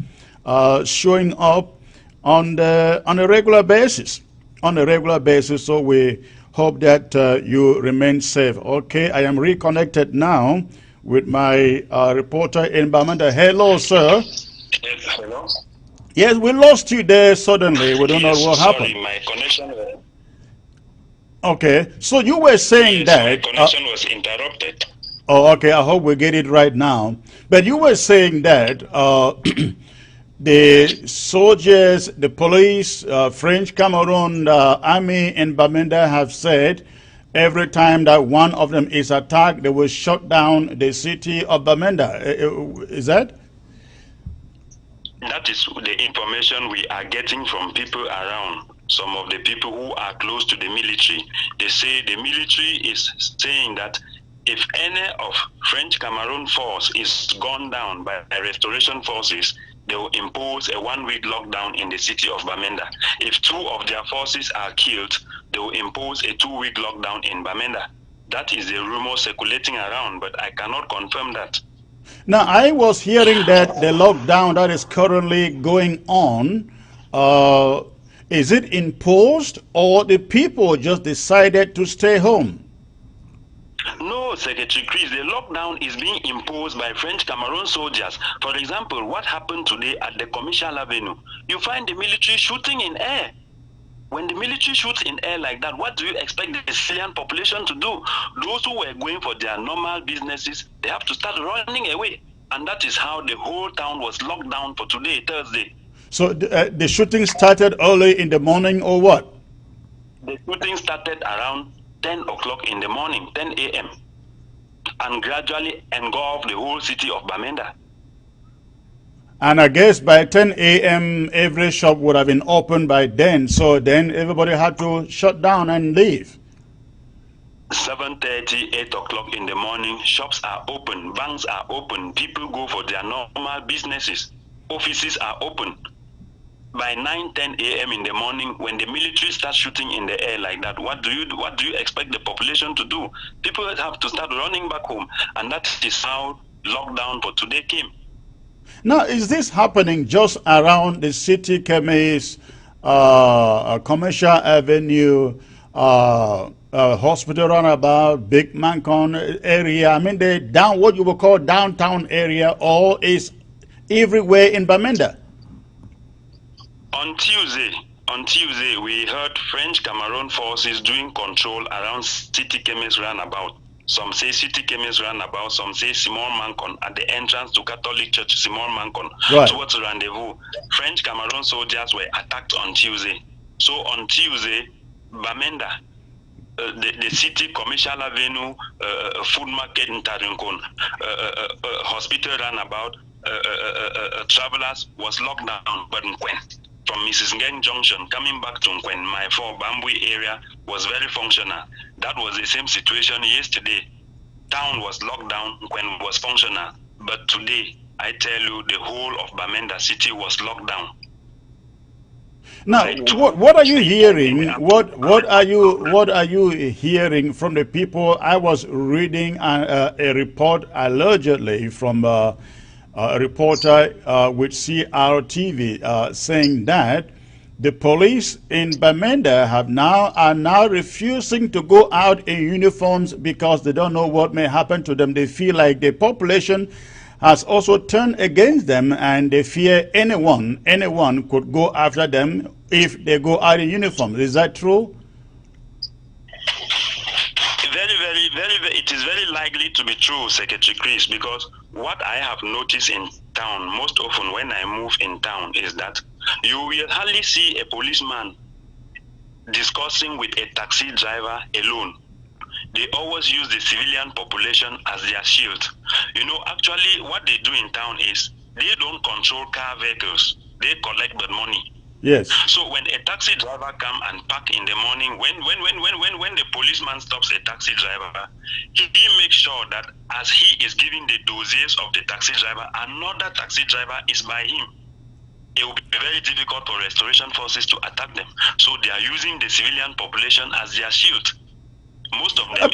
[SPEAKER 16] showing up on a regular basis. So we hope that you remain safe. Okay, I am reconnected now with my reporter in Bamenda. Hello, sir.
[SPEAKER 17] Hello?
[SPEAKER 16] Yes, we lost you there suddenly. We don't know what happened.
[SPEAKER 17] Sorry, my connection.
[SPEAKER 16] Okay, so you were saying that
[SPEAKER 17] my connection was interrupted.
[SPEAKER 16] Oh, okay. I hope we get it right now. But you were saying that the soldiers, the police, French Cameroon army in Bamenda have said every time that one of them is attacked, they will shut down the city of Bamenda. Is that?
[SPEAKER 17] That is the information we are getting from people around. Some of the people who are close to the military, they say the military is saying that if any of French Cameroon force is gone down by restoration forces, they will impose a 1-week lockdown in the city of Bamenda. If 2 of their forces are killed, they will impose a 2-week lockdown in Bamenda. That is the rumor circulating around, but I cannot confirm that.
[SPEAKER 16] Now, I was hearing that the lockdown that is currently going on, is it imposed or the people just decided to stay home?
[SPEAKER 17] No, Secretary Chris, the lockdown is being imposed by French Cameroon soldiers. For example, what happened today at the Commercial Avenue? You find the military shooting in air. When the military shoots in air like that, what do you expect the civilian population to do? Those who were going for their normal businesses, they have to start running away. And that is how the whole town was locked down for today, Thursday.
[SPEAKER 16] So the shooting started early in the morning or what?
[SPEAKER 17] The shooting started around 10 o'clock in the morning, 10 a.m. and gradually engulfed the whole city of Bamenda.
[SPEAKER 16] And I guess by 10 a.m. every shop would have been open by then. So then everybody had to shut down and leave.
[SPEAKER 17] 7:30, 8 o'clock in the morning, shops are open, banks are open, people go for their normal businesses, offices are open. By 9, 10 a.m. in the morning, when the military starts shooting in the air like that, what do you expect the population to do? People have to start running back home, and that is how lockdown for today came.
[SPEAKER 16] Now, is this happening just around the city chemist, Commercial Avenue, hospital runabout, Big Mancon area? I mean, what you would call downtown area, or is everywhere in Bamenda?
[SPEAKER 17] On Tuesday, we heard French Cameroon forces doing control around City Chemist Runabout. Some say City Chemist Runabout, some say Simon Mancon at the entrance to Catholic Church Simon Mancon,
[SPEAKER 16] right,
[SPEAKER 17] towards Rendezvous. French Cameroon soldiers were attacked on Tuesday. So on Tuesday, Bamenda, the city, Commercial Avenue, food market in Tarinkon, hospital Runabout, travelers was locked down, but Nkwen, from Mrs. Ngeng Junction coming back to Nkwen, my 4 Bambui area was very functional. That was the same situation yesterday. Town was locked down, Nkwen was functional. But today, I tell you, the whole of Bamenda city was locked down.
[SPEAKER 16] Now, what are you hearing? What are you hearing from the people? I was reading a report allegedly from a reporter with CRTV saying that the police in Bamenda are now refusing to go out in uniforms because they don't know what may happen to them. They feel like the population has also turned against them, and they fear anyone could go after them if they go out in uniform. Is that true?
[SPEAKER 17] It is very likely to be true, Secretary Chris, because what I have noticed in town most often when I move in town is that you will hardly see a policeman discussing with a taxi driver alone. They always use the civilian population as their shield. You know, actually what they do in town is they don't control car vehicles. They collect the money.
[SPEAKER 16] Yes.
[SPEAKER 17] So when a taxi driver come and park in the morning, when the policeman stops a taxi driver, he makes sure that as he is giving the dossiers of the taxi driver, another taxi driver is by him. It will be very difficult for restoration forces to attack them. So they are using the civilian population as their shield. Most of them.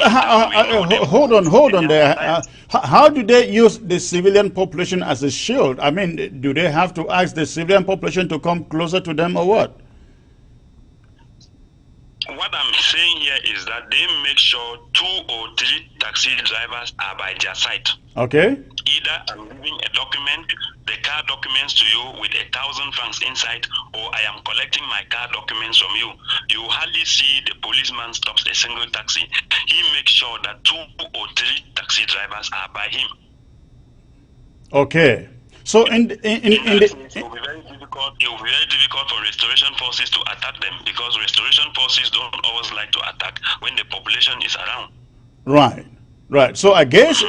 [SPEAKER 16] Hold on there. How do they use the civilian population as a shield? I mean, do they have to ask the civilian population to come closer to them or what?
[SPEAKER 17] What I'm saying here is that they make sure 2 or 3 taxi drivers are by their side.
[SPEAKER 16] Okay.
[SPEAKER 17] Either I'm giving a document, the car documents to you with 1,000 francs inside, or I am collecting my car documents from you. You hardly see the policeman stops a single taxi. He makes sure that 2 or 3 taxi drivers are by him.
[SPEAKER 16] Okay. So it will
[SPEAKER 17] be very difficult for restoration forces to attack them, because restoration forces don't always like to attack when the population is around.
[SPEAKER 16] Right. So I guess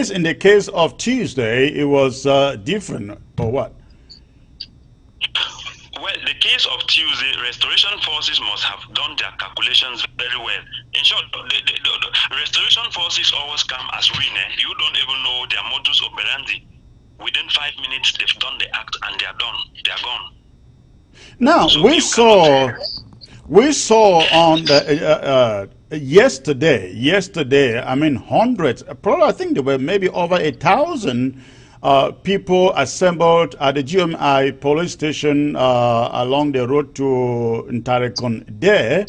[SPEAKER 16] in the case of Tuesday it was different, or what?
[SPEAKER 17] Well, the case of Tuesday, restoration forces must have done their calculations very well. In short, the restoration forces always come as winner. You don't even know their modus operandi. Within 5 minutes, they've done the act and they are done. They are gone.
[SPEAKER 16] Now, so we saw on the, yesterday, I mean, hundreds, probably I think there were maybe over 1,000 people assembled at the GMI police station along the road to Ntarekon there.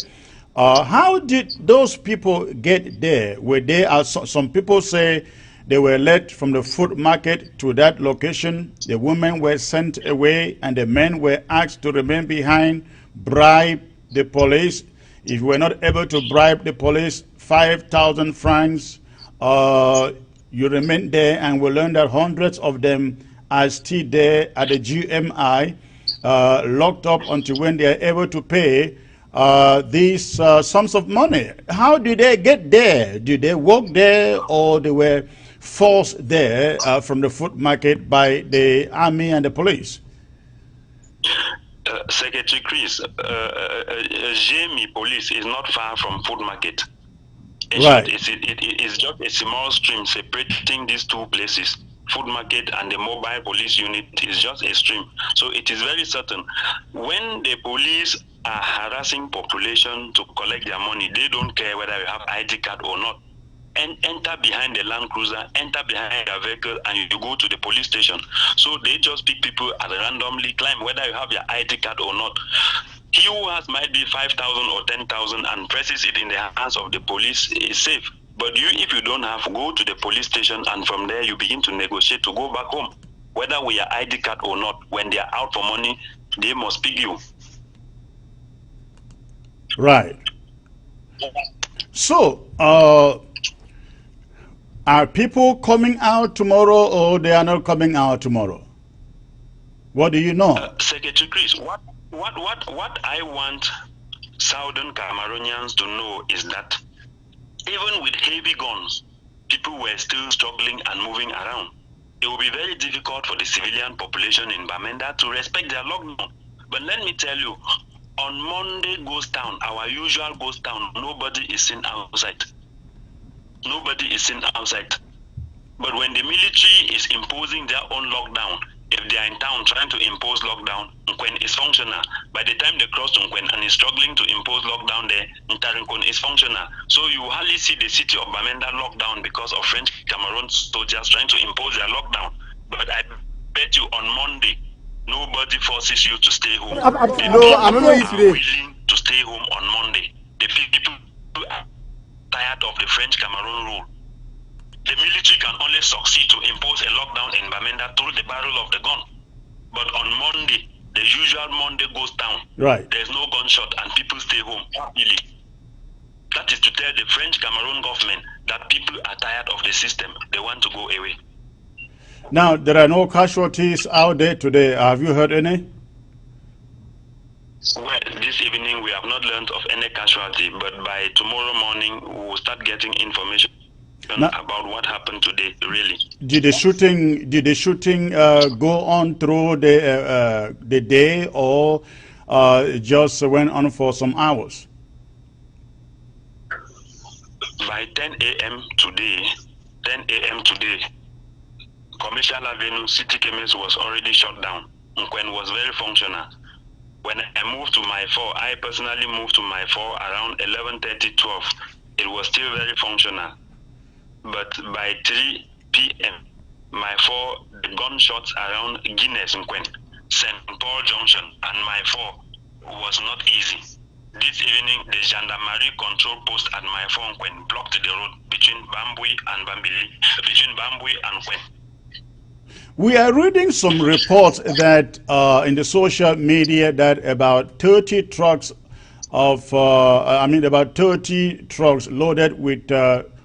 [SPEAKER 16] How did those people get there? Were they, some people say, they were led from the food market to that location. The women were sent away and the men were asked to remain behind, bribe the police. If you were not able to bribe the police, 5,000 francs, you remain there, and we learned that hundreds of them are still there at the GMI, locked up until when they are able to pay these sums of money. How did they get there? Did they walk there, or they were forced there from the food market by the army and the police?
[SPEAKER 17] Secretary Chris, Jamie police is not far from food market.
[SPEAKER 16] Right.
[SPEAKER 17] It is just a small stream separating these two places. Food market and the mobile police unit is just a stream. So it is very certain. When the police are harassing population to collect their money, they don't care whether you have ID card or not. And enter behind the Land Cruiser, enter behind your vehicle, and you go to the police station. So they just pick people and randomly climb, whether you have your ID card or not. He who has might be 5,000 or 10,000 and presses it in the hands of the police is safe. But you, if you don't have, go to the police station, and from there you begin to negotiate to go back home. Whether with your ID card or not, when they are out for money, they must pick you.
[SPEAKER 16] Right. So, are people coming out tomorrow, or they are not coming out tomorrow? What do you know?
[SPEAKER 17] Secretary Chris, what I want Southern Cameroonians to know is that even with heavy guns, people were still struggling and moving around. It will be very difficult for the civilian population in Bamenda to respect their lockdown. But let me tell you, on Monday ghost town, our usual ghost town, nobody is seen outside. Nobody is seen outside. But when the military is imposing their own lockdown, if they are in town trying to impose lockdown, Nkwen is functional. By the time they cross Nkwen and is struggling to impose lockdown there, Ntarinkon is functional. So you hardly see the city of Bamenda locked down because of French Cameroon soldiers trying to impose their lockdown. But I bet you on Monday, nobody forces you to stay home.
[SPEAKER 15] I'm
[SPEAKER 17] the people
[SPEAKER 15] not
[SPEAKER 17] are
[SPEAKER 15] today.
[SPEAKER 17] willing to stay home on Monday. The people are tired of the French Cameroon rule. The military can only succeed to impose a lockdown in Bamenda through the barrel of the gun. But on Monday, the usual Monday goes down.
[SPEAKER 16] Right.
[SPEAKER 17] There's no gunshot and people stay home. Really. That is to tell the French Cameroon government that people are tired of the system. They want to go away.
[SPEAKER 16] Now, there are no casualties out there today. Have you heard any?
[SPEAKER 17] Well, this evening we have not learned of any casualty, but by tomorrow morning we will start getting information about what happened today, really.
[SPEAKER 16] Did the shooting go on through the day, or just went on for some hours?
[SPEAKER 17] By 10 a.m. today, Commercial Avenue City Chemist was already shut down. Nkwen was very functional. When I moved to my 4, I personally moved to my 4 around 11:30, 12. It was still very functional. But by 3 p.m., my 4, the gunshots around Guinness Nkwen, St. Paul Junction, and my 4 was not easy. This evening, the gendarmerie control post at my 4 Nkwen blocked the road between Bambui and Nkwen.
[SPEAKER 16] We are reading some reports that in the social media that about 30 trucks of, about 30 trucks loaded with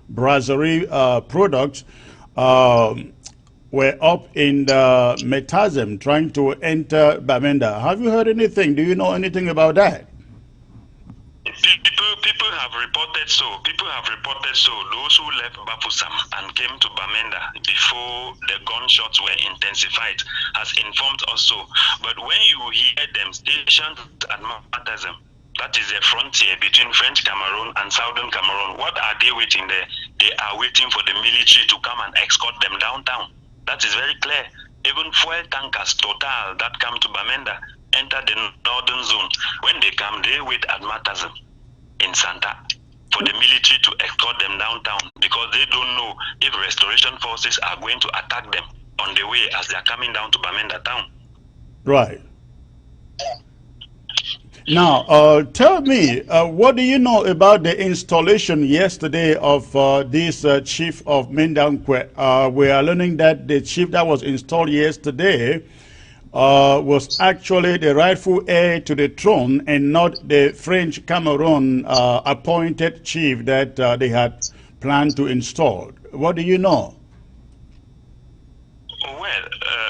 [SPEAKER 16] brasserie products were up in the Metasm trying to enter Bamenda. Have you heard anything? Do you know anything about that?
[SPEAKER 17] People have reported so. Those who left Bafusam and came to Bamenda before the gunshots were intensified has informed us so. But when you hear them stationed at Matasem, that is a frontier between French Cameroon and Southern Cameroon, what are they waiting there? They are waiting for the military to come and escort them downtown. That is very clear. Even fuel tankers, Total, that come to Bamenda, enter the northern zone. When they come, they wait at Matasem in Santa for the military to escort them downtown, because they don't know if restoration forces are going to attack them on the way as they are coming down to Bamenda town.
[SPEAKER 16] Right. Now, tell me, what do you know about the installation yesterday of this chief of Mendankwe? We are learning that the chief that was installed yesterday was actually the rightful heir to the throne and not the French Cameroon appointed chief that they had planned to install. What do you know?
[SPEAKER 17] Well,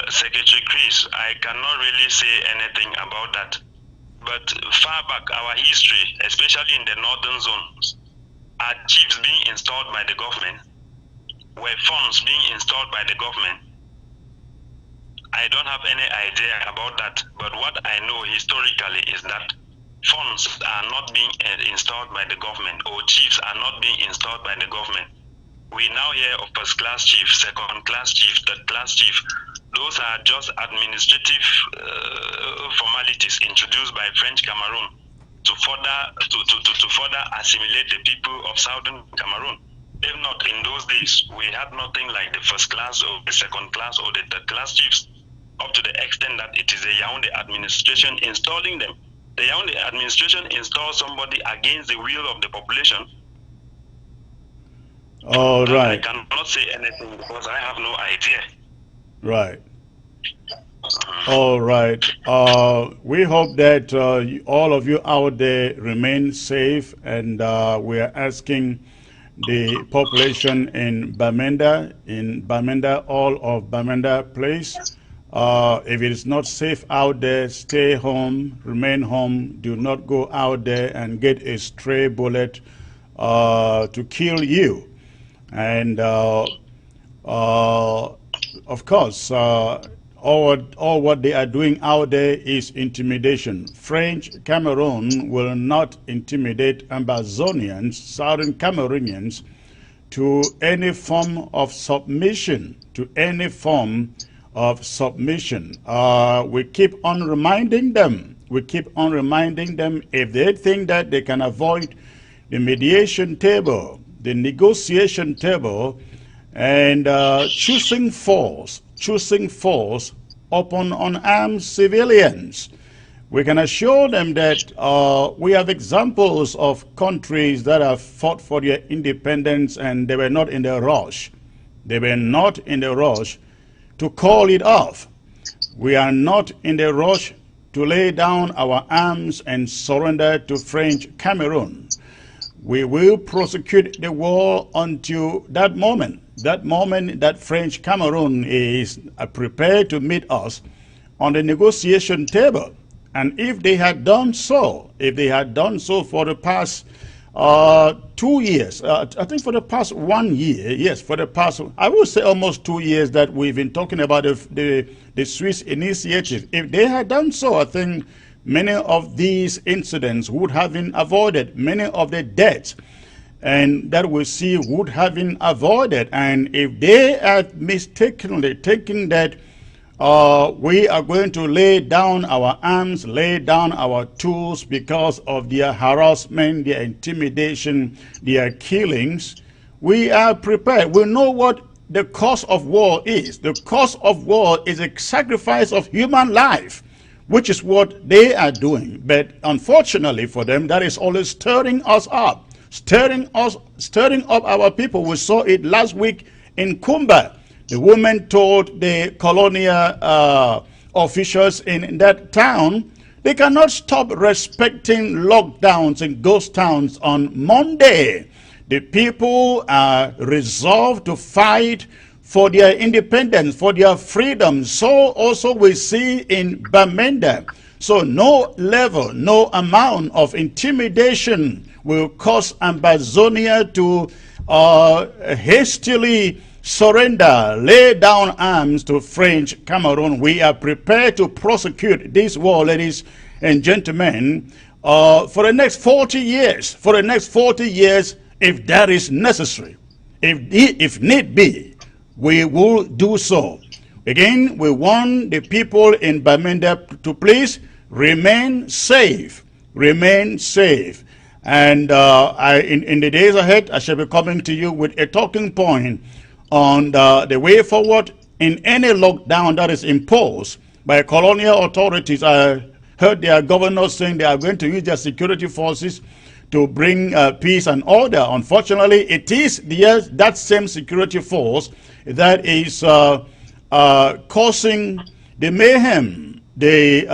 [SPEAKER 17] Secretary Chris, I cannot really say anything about that. But far back, our history, especially in the northern zones, are chiefs being installed by the government, were funds being installed by the government. I don't have any idea about that, but what I know historically is that funds are not being installed by the government, or chiefs are not being installed by the government. We now hear of first class chief, second class chief, third class chief. Those are just administrative formalities introduced by French Cameroon to further assimilate the people of Southern Cameroon. If not, in those days, we had nothing like the first class or the second class or the third class chiefs, up to the extent that it is the Yaoundé administration installing them. The Yaoundé administration installs somebody against the will of the population.
[SPEAKER 16] All right.
[SPEAKER 17] I cannot say anything because I have no idea.
[SPEAKER 16] Right. All right. We hope that all of you out there remain safe, and we are asking the population in Bamenda, all of Bamenda Place, if it is not safe out there, stay home, remain home. Do not go out there and get a stray bullet to kill you. And of course, all what they are doing out there is intimidation. French Cameroon will not intimidate Ambazonians, Southern Cameroonians, to any form of submission, to any form of submission. We keep on reminding them. We keep on reminding them, if they think that they can avoid the mediation table, the negotiation table, and choosing force upon unarmed civilians. We can assure them that we have examples of countries that have fought for their independence and they were not in the rush. They were not in the rush to call it off. We are not in the rush to lay down our arms and surrender to French Cameroon. We will prosecute the war until that moment that French Cameroon is prepared to meet us on the negotiation table. And if they had done so, for the past 2 years, I think for the past 1 year, yes, for the past, I would say almost 2 years that we've been talking about the Swiss initiative. If they had done so, I think many of these incidents would have been avoided, many of the deaths and that we see would have been avoided. And if they had mistakenly taken that we are going to lay down our arms, lay down our tools because of their harassment, their intimidation, their killings, we are prepared. We know what the cost of war is. The cost of war is a sacrifice of human life, which is what they are doing. But unfortunately for them, that is always stirring us up, stirring up our people. We saw it last week in Kumba. The woman told the colonial officials in that town they cannot stop respecting lockdowns in ghost towns on Monday. The people are resolved to fight for their independence, for their freedom. So also we see in Bamenda. So no level, no amount of intimidation will cause Ambazonia to hastily surrender, lay down arms to French Cameroon. We are prepared to prosecute this war, ladies and gentlemen, for the next 40 years. For the next 40 years, if that is necessary, if need be, we will do so. Again, we want the people in Bamenda to please remain safe. Remain safe. And in the days ahead, I shall be coming to you with a talking point on the way forward in any lockdown that is imposed by colonial authorities. I heard their governors saying they are going to use their security forces to bring peace and order. Unfortunately, it is that same security force that is causing the mayhem, the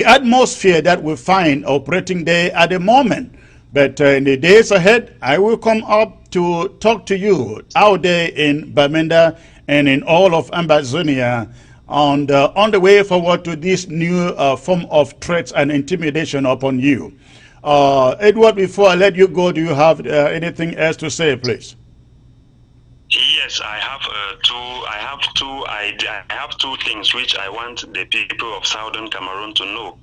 [SPEAKER 16] atmosphere that we find operating there at the moment. But in the days ahead, I will come up to talk to you out there in Bamenda and in all of Ambazonia on the way forward to this new form of threats and intimidation upon you. Edward, before I let you go, do you have anything else to say, please?
[SPEAKER 17] Yes, I have two things which I want the people of Southern Cameroon to know.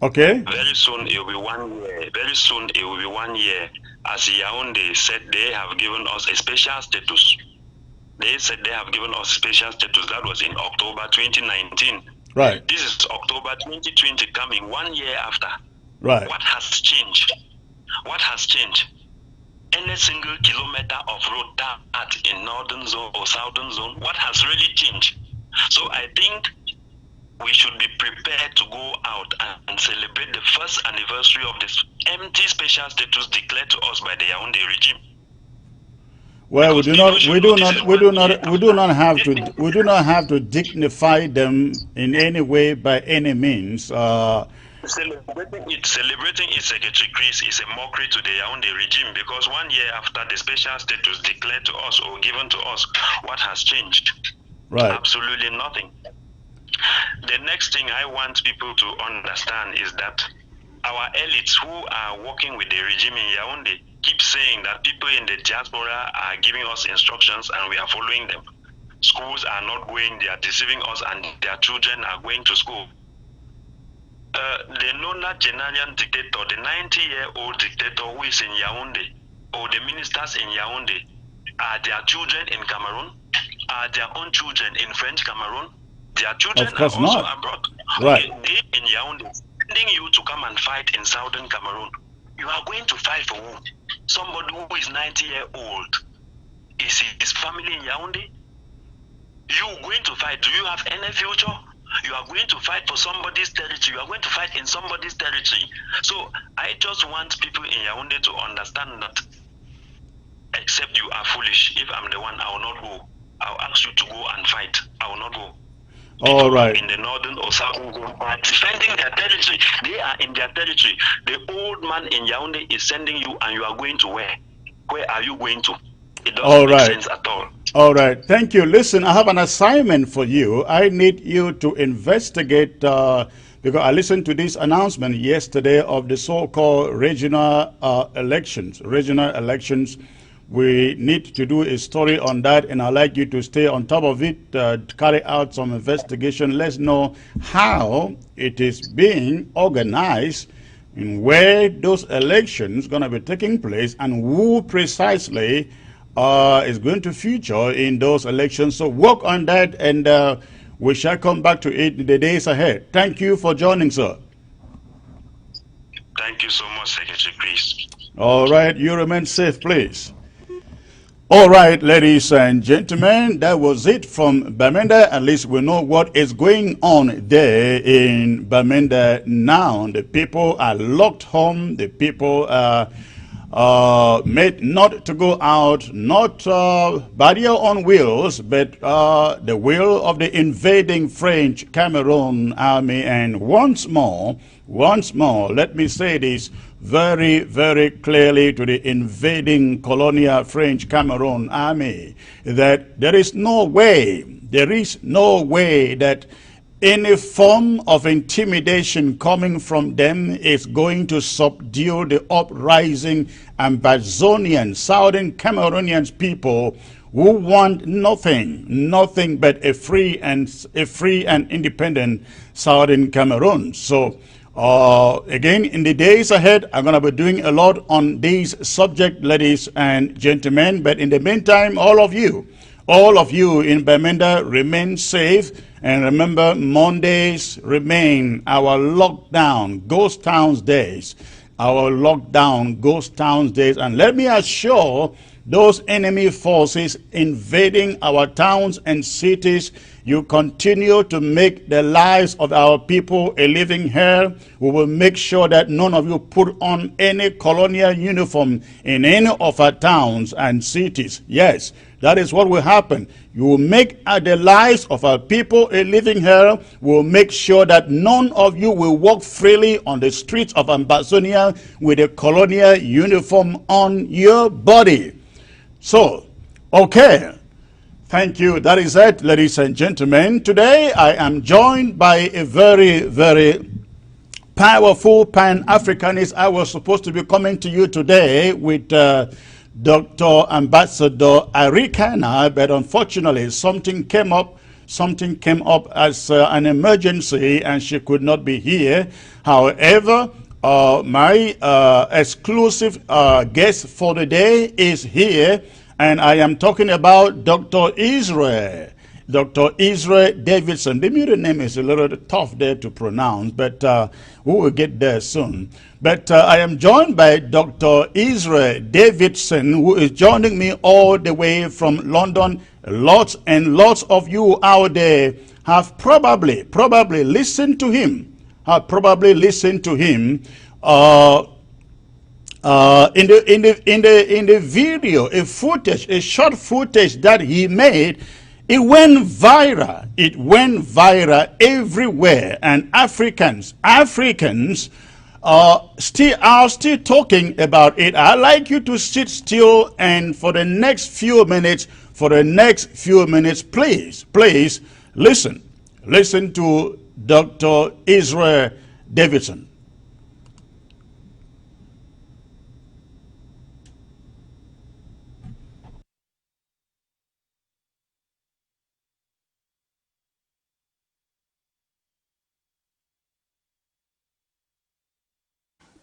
[SPEAKER 16] Okay.
[SPEAKER 17] Very soon it will be 1 year. Very soon it will be 1 year. As Yaoundé said, they have given us a special status. They said they have given us special status. That was in October 2019.
[SPEAKER 16] Right.
[SPEAKER 17] This is October 2020 coming 1 year after.
[SPEAKER 16] Right.
[SPEAKER 17] What has changed? What has changed? Any single kilometer of road that in northern zone or southern zone, what has really changed? So I think we should be prepared to go out and celebrate the first anniversary of this empty special status declared to us by the Yaoundé regime.
[SPEAKER 16] Well, we do not have to dignify them in any way by any means.
[SPEAKER 17] Celebrating its Secretary Chris is a mockery to the Yaoundé regime, because 1 year after the special status declared to us or given to us, what has changed?
[SPEAKER 16] Right.
[SPEAKER 17] Absolutely nothing. The next thing I want people to understand is that our elites who are working with the regime in Yaoundé keep saying that people in the diaspora are giving us instructions and we are following them. Schools are not going, they are deceiving us, and their children are going to school. The nonagenian dictator, the 90-year-old dictator who is in Yaoundé, or the ministers in Yaoundé are their children in Cameroon? Are their own children in French Cameroon? Their children
[SPEAKER 16] Of
[SPEAKER 17] are
[SPEAKER 16] course
[SPEAKER 17] also
[SPEAKER 16] not.
[SPEAKER 17] abroad.
[SPEAKER 16] Right.
[SPEAKER 17] They in Yaoundé sending you to come and fight in southern Cameroon. You are going to fight for who? Somebody who is 90-year-old. Is his family in Yaoundé? You going to fight? Do you have any future? You are going to fight for somebody's territory. You are going to fight in somebody's territory. So I just want people in Yaoundé to understand that except you are foolish. If I'm the one, I will not go. I'll ask you to go and fight. I will not go.
[SPEAKER 16] All right.
[SPEAKER 17] In the northern or southern zone are defending their territory. They are in their territory. The old man in Yaoundé is sending you and you are going to where? Where are you going to? It doesn't make sense at all.
[SPEAKER 16] All right. Thank you. Listen, I have an assignment for you. I need you to investigate, because I listened to this announcement yesterday of the so-called regional elections. Regional elections. We need to do a story on that, and I'd like you to stay on top of it, to carry out some investigation. Let's know how it is being organized and where those elections going to be taking place and who precisely is going to feature in those elections. So work on that, and we shall come back to it in the days ahead. Thank you for joining, sir.
[SPEAKER 17] Thank you so much, Secretary. Please.
[SPEAKER 16] All right, you remain safe, please. All right, ladies and gentlemen, that was it from Bamenda. At least we know what is going on there in Bamenda now. The people are locked home. The people are made not to go out, not by their own wills, but the will of the invading French Cameroon army. And once more, let me say this very, very clearly to the invading colonial French Cameroon army, that there is no way that any form of intimidation coming from them is going to subdue the uprising Ambazonian, Southern Cameroonian people who want nothing but a free and independent Southern Cameroon. So again, in the days ahead, I'm going to be doing a lot on this subject, ladies and gentlemen. But in the meantime, all of you in Bamenda, remain safe. And remember, Mondays remain our lockdown, ghost towns days. Our lockdown, ghost towns days. And let me assure those enemy forces invading our towns and cities, you continue to make the lives of our people a living hell. We will make sure that none of you put on any colonial uniform in any of our towns and cities. Yes, that is what will happen. You will make the lives of our people a living hell. We will make sure that none of you will walk freely on the streets of Ambazonia with a colonial uniform on your body. So, okay. Thank you. That is it, ladies and gentlemen. Today I am joined by a very, very powerful Pan-Africanist. I was supposed to be coming to you today with Dr. Ambassador Arikana, but unfortunately something came up as an emergency and she could not be here. However, my exclusive guest for the day is here, and I am talking about Dr. Israel. Dr. Israel Davidson. The middle name is a little tough there to pronounce, but we will get there soon. But I am joined by Dr. Israel Davidson, who is joining me all the way from London. Lots and lots of you out there have probably listened to him. In the video, a short footage that he made, it went viral. It went viral everywhere, and Africans are still talking about it. I'd like you to sit still, and for the next few minutes, please listen to Dr. Israel Davidson.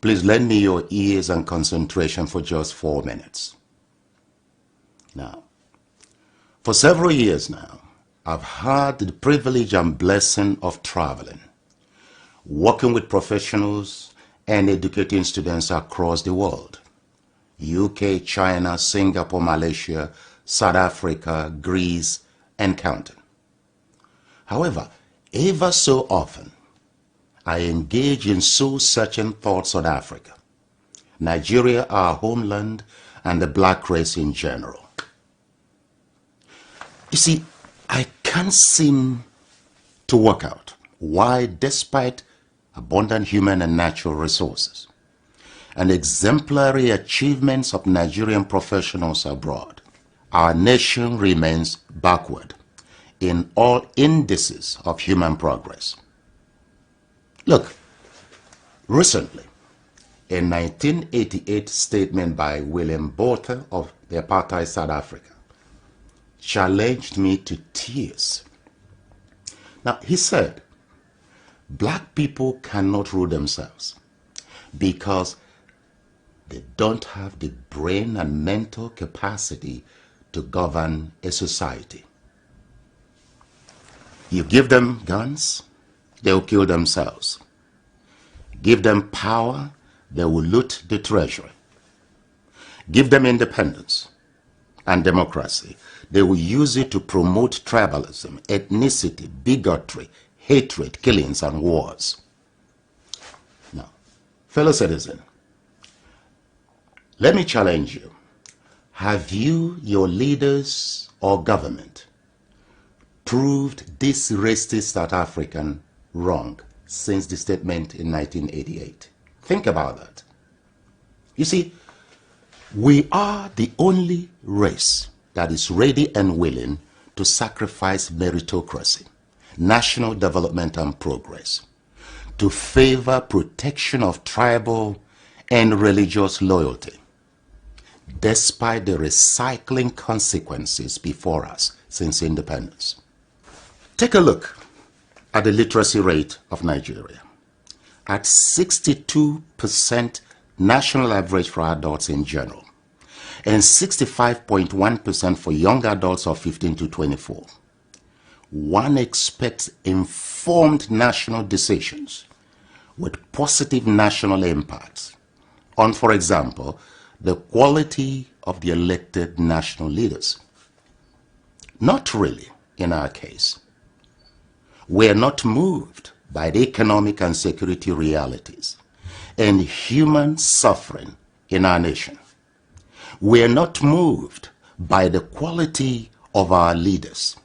[SPEAKER 18] Please lend me your ears and concentration for just 4 minutes. Now, for several years now, I've had the privilege and blessing of traveling, working with professionals and educating students across the world. UK, China, Singapore, Malaysia, South Africa, Greece, and counting. However, ever so often, I engage in soul-searching thoughts on Africa, Nigeria, our homeland, and the black race in general. You see, I can't seem to work out why, despite abundant human and natural resources and exemplary achievements of Nigerian professionals abroad, our nation remains backward in all indices of human progress. Look, recently, a 1988 statement by William Botha of the apartheid South Africa challenged me to tears. Now, he said, black people cannot rule themselves because they don't have the brain and mental capacity to govern a society. You give them guns, they will kill themselves. Give them power, they will loot the treasury. Give them independence and democracy, they will use it to promote tribalism, ethnicity, bigotry, hatred, killings, and wars. Now, fellow citizen, let me challenge you. Have you, your leaders or government, proved this racist South African wrong since the statement in 1988? Think about that. You see, we are the only race that is ready and willing to sacrifice meritocracy, national development and progress, to favor protection of tribal and religious loyalty, despite the recycling consequences before us since independence. Take a look at the literacy rate of Nigeria. At 62% national average for adults in general, and 65.1% for young adults of 15 to 24. One expects informed national decisions with positive national impacts on, for example, the quality of the elected national leaders. Not really in our case. We are not moved by the economic and security realities and human suffering in our nation. We are not moved by the quality of our leaders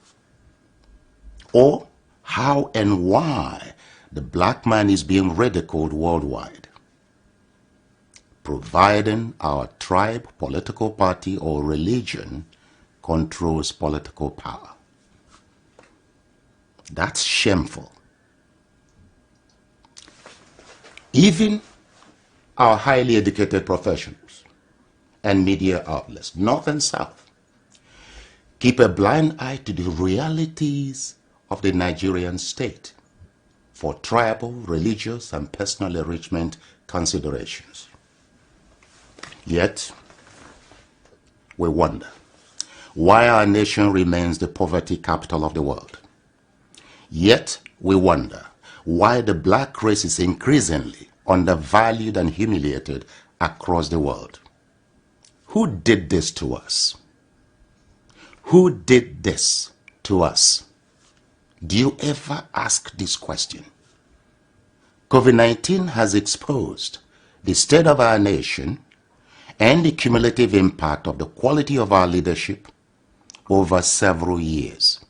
[SPEAKER 18] or how and why the black man is being ridiculed worldwide, providing our tribe, political party, or religion controls political power. That's shameful. Even our highly educated professionals and media outlets, North and South, keep a blind eye to the realities of the Nigerian state for tribal, religious, and personal enrichment considerations. Yet, we wonder why our nation remains the poverty capital of the world. Yet, we wonder why the black race is increasingly undervalued and humiliated across the world. Who did this to us? Who did this to us? Do you ever ask this question? COVID-19 has exposed the state of our nation and the cumulative impact of the quality of our leadership over several years.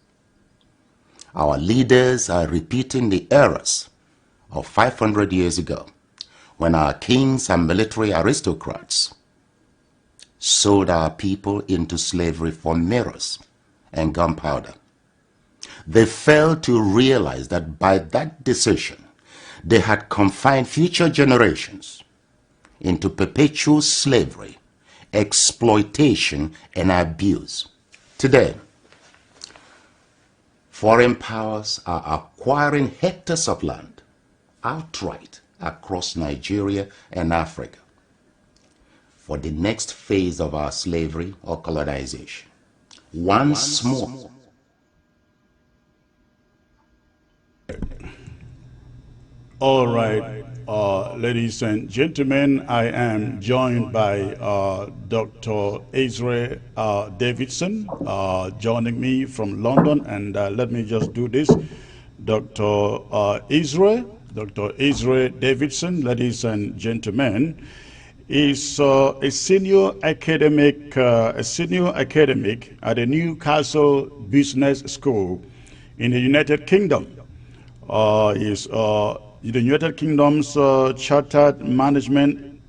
[SPEAKER 18] Our leaders are repeating the errors of 500 years ago, when our kings and military aristocrats sold our people into slavery for mirrors and gunpowder. They failed to realize that by that decision, they had confined future generations into perpetual slavery, exploitation, and abuse. Today, foreign powers are acquiring hectares of land outright across Nigeria and Africa for the next phase of our slavery or colonization. Once more.
[SPEAKER 16] All right, ladies and gentlemen, I am joined by Dr. Israel Davidson, joining me from London, and let me just do this. Dr. Israel Davidson, ladies and gentlemen, is a senior academic at the Newcastle Business School in the United Kingdom. Is the United Kingdom's chartered management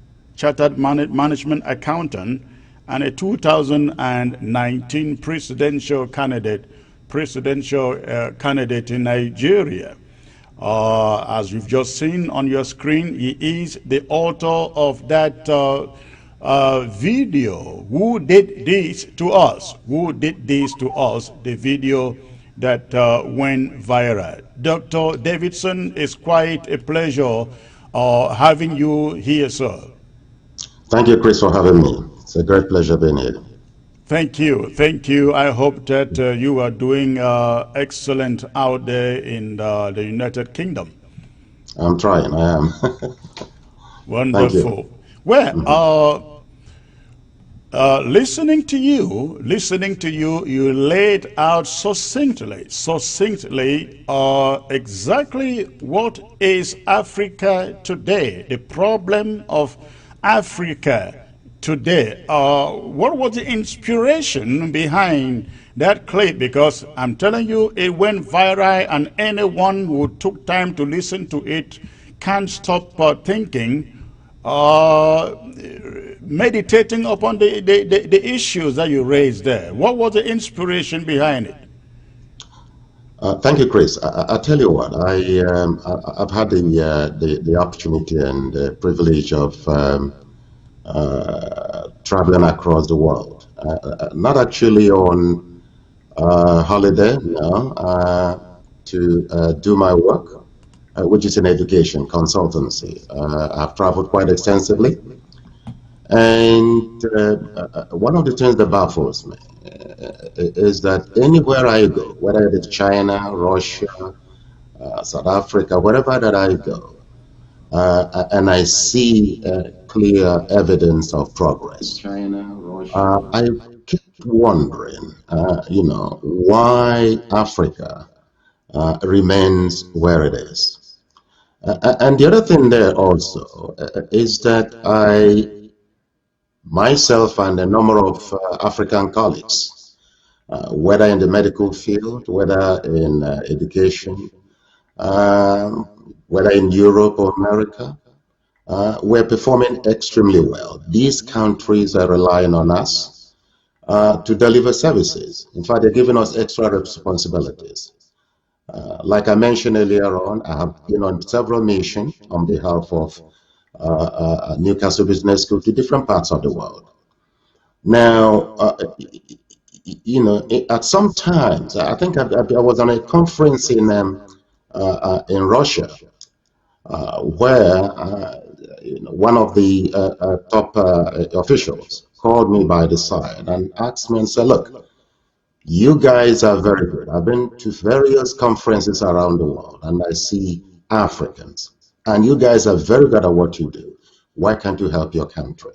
[SPEAKER 16] accountant and a 2019 presidential candidate in Nigeria. As you've just seen on your screen, he is the author of that video, Who Did This to Us? Who Did This to Us? The video that went viral. Dr. Davidson, it's quite a pleasure having you here, sir.
[SPEAKER 18] Thank you, Chris, for having me. It's a great pleasure being here.
[SPEAKER 16] Thank you. Thank you. I hope that you are doing excellent out there in the United Kingdom.
[SPEAKER 18] I'm trying. I am.
[SPEAKER 16] Wonderful. Well, listening to you, you laid out succinctly exactly what is Africa today, the problem of Africa today. What was the inspiration behind that clip? Because I'm telling you, it went viral, and anyone who took time to listen to it can't stop thinking, meditating upon the issues that you raised there. What was the inspiration behind it?
[SPEAKER 18] Thank you, Chris. I tell you what, I've had the opportunity and the privilege of traveling across the world. Not actually on holiday, no, to do my work, which is in education, consultancy. I've traveled quite extensively. And one of the things that baffles me is that anywhere I go, whether it is China, Russia, South Africa, wherever that I go, and I see clear evidence of progress, I keep wondering, why Africa remains where it is. And the other thing there also is that myself and a number of African colleagues, whether in the medical field, whether in education, whether in Europe or America, we're performing extremely well. These countries are relying on us to deliver services. In fact, they're giving us extra responsibilities. Like I mentioned earlier on, I have been on several missions on behalf of Newcastle Business School to different parts of the world. Now, at some times, I think I was on a conference in Russia, where one of the top officials called me by the side and asked me and said, "Look, you guys are very good. I've been to various conferences around the world, and I see Africans, and you guys are very good at what you do. Why can't you help your country?"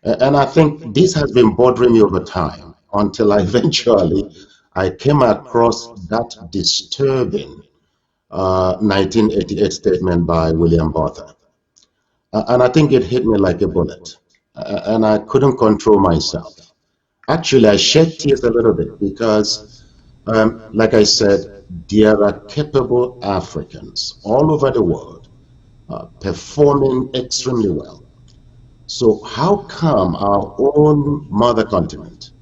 [SPEAKER 18] And I think this has been bothering me over time until I came across that disturbing 1988 statement by William Botha. And I think it hit me like a bullet. And I couldn't control myself. Actually, I shed tears a little bit because, like I said, there are capable Africans all over the world performing extremely well. So how come our own mother continent,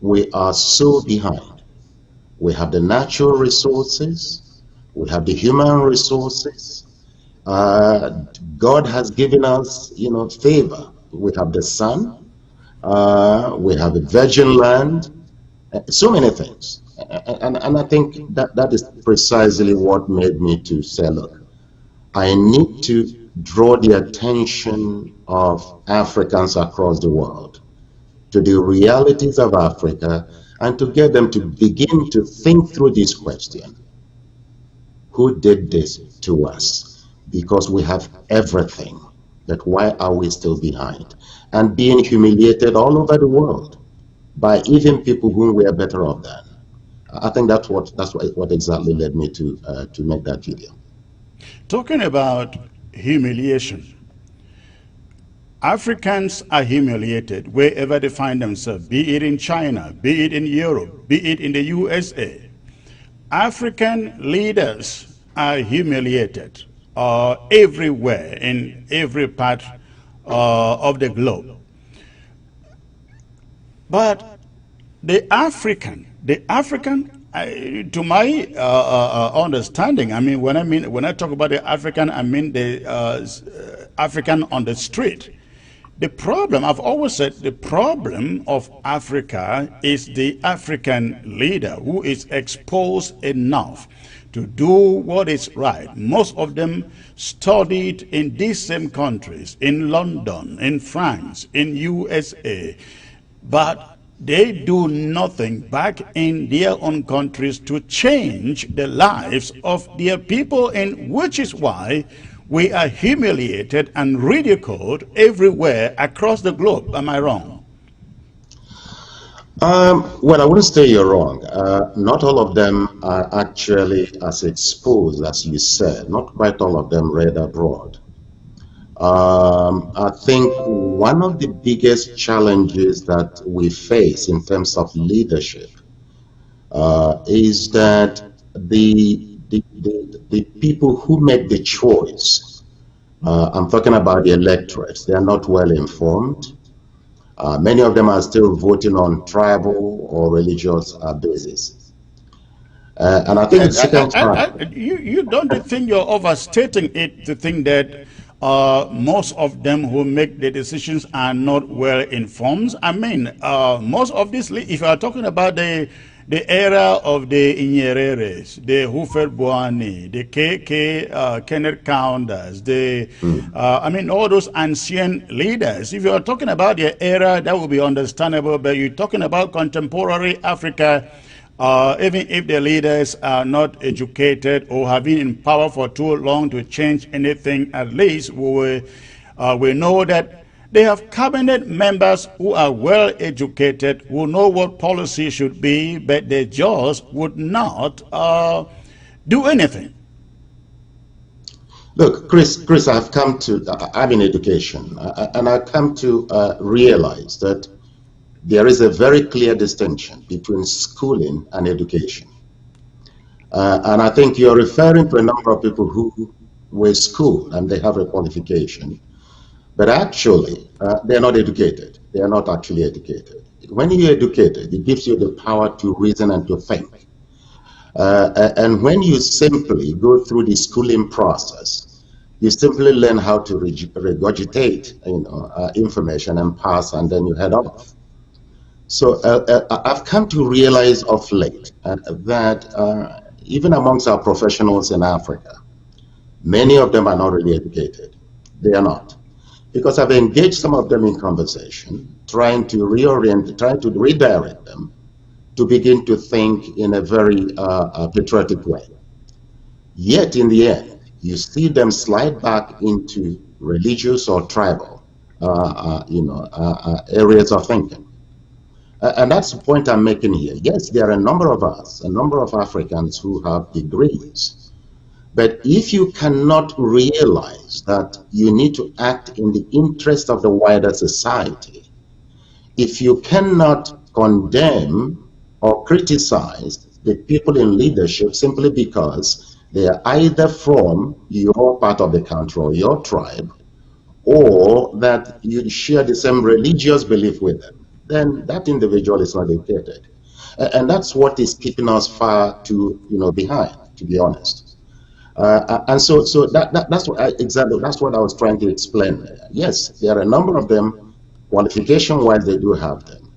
[SPEAKER 18] we are so behind? We have the natural resources, we have the human resources. God has given us, favor. We have the sun, we have a virgin land, so many things. And I think that is precisely what made me to say, look, I need to draw the attention of Africans across the world to the realities of Africa and to get them to begin to think through this question. Who did this to us? Because we have everything, but why are we still behind? And being humiliated all over the world by even people whom we are better off than. I think that's what exactly led me to make that video.
[SPEAKER 16] Talking about humiliation, Africans are humiliated wherever they find themselves, be it in China, be it in Europe, be it in the USA. African leaders are humiliated everywhere, in every part of the globe. But the African, to my understanding, I mean, when I talk about the African, I mean the African on the street. The problem, I've always said, the problem of Africa is the African leader who is exposed enough to do what is right. Most of them studied in these same countries, in London, in France, in USA, but they do nothing back in their own countries to change the lives of their people, and which is why we are humiliated and ridiculed everywhere across the globe. Am I wrong?
[SPEAKER 18] Well, I wouldn't say you're wrong. Not all of them are actually as exposed as you said. Not quite all of them read abroad. I think one of the biggest challenges that we face in terms of leadership is that the people who make the choice, I'm talking about the electorates, they are not well informed. Many of them are still voting on tribal or religious basis. And I think the second part...
[SPEAKER 16] You don't think you're overstating it to think that most of them who make the decisions are not well informed? I mean, most of this, if you are talking about the era of the Inyereres, the Hufel Boani, the KK Kenneth Counters, I mean, all those ancient leaders, if you are talking about their era, that will be understandable, but you're talking about contemporary Africa, even if the leaders are not educated or have been in power for too long to change anything, at least we know that they have cabinet members who are well educated, who know what policy should be, but they just would not do anything.
[SPEAKER 18] Look, Chris, I'm in education, and I've come to realize that there is a very clear distinction between schooling and education. And I think you're referring to a number of people who were schooled and they have a qualification, but actually they're not educated. They are not actually educated. When you're educated, it gives you the power to reason and to think. And when you simply go through the schooling process, you simply learn how to regurgitate information and pass, and then you head off. So I've come to realize of late that even amongst our professionals in Africa, many of them are not really educated. They are not. Because I've engaged some of them in conversation, trying to redirect them to begin to think in a very patriotic way. Yet in the end, you see them slide back into religious or tribal areas of thinking. And that's the point I'm making here. Yes, there are a number of us, a number of Africans who have degrees. But if you cannot realize that you need to act in the interest of the wider society, if you cannot condemn or criticize the people in leadership simply because they are either from your part of the country or your tribe, or that you share the same religious belief with them, then that individual is not educated. And that's what is keeping us far too behind, to be honest. And so that's what I was trying to explain. Yes, there are a number of them, qualification-wise they do have them,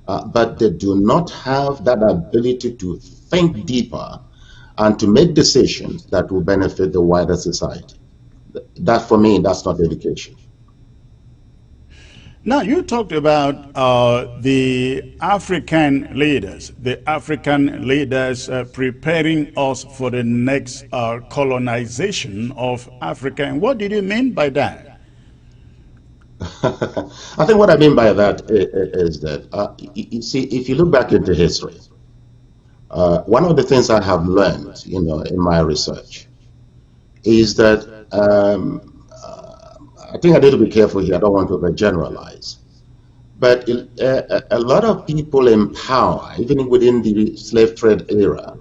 [SPEAKER 18] but they do not have that ability to think deeper and to make decisions that will benefit the wider society. that for me, that's not dedication.
[SPEAKER 16] Now, you talked about the African leaders preparing us for the next colonization of Africa. And what did you mean by that?
[SPEAKER 18] I think what I mean by that is that, you see, if you look back into history, one of the things I have learned, in my research is that I think I need to be careful here. I don't want to overgeneralize. But a lot of people in power, even within the slave trade era,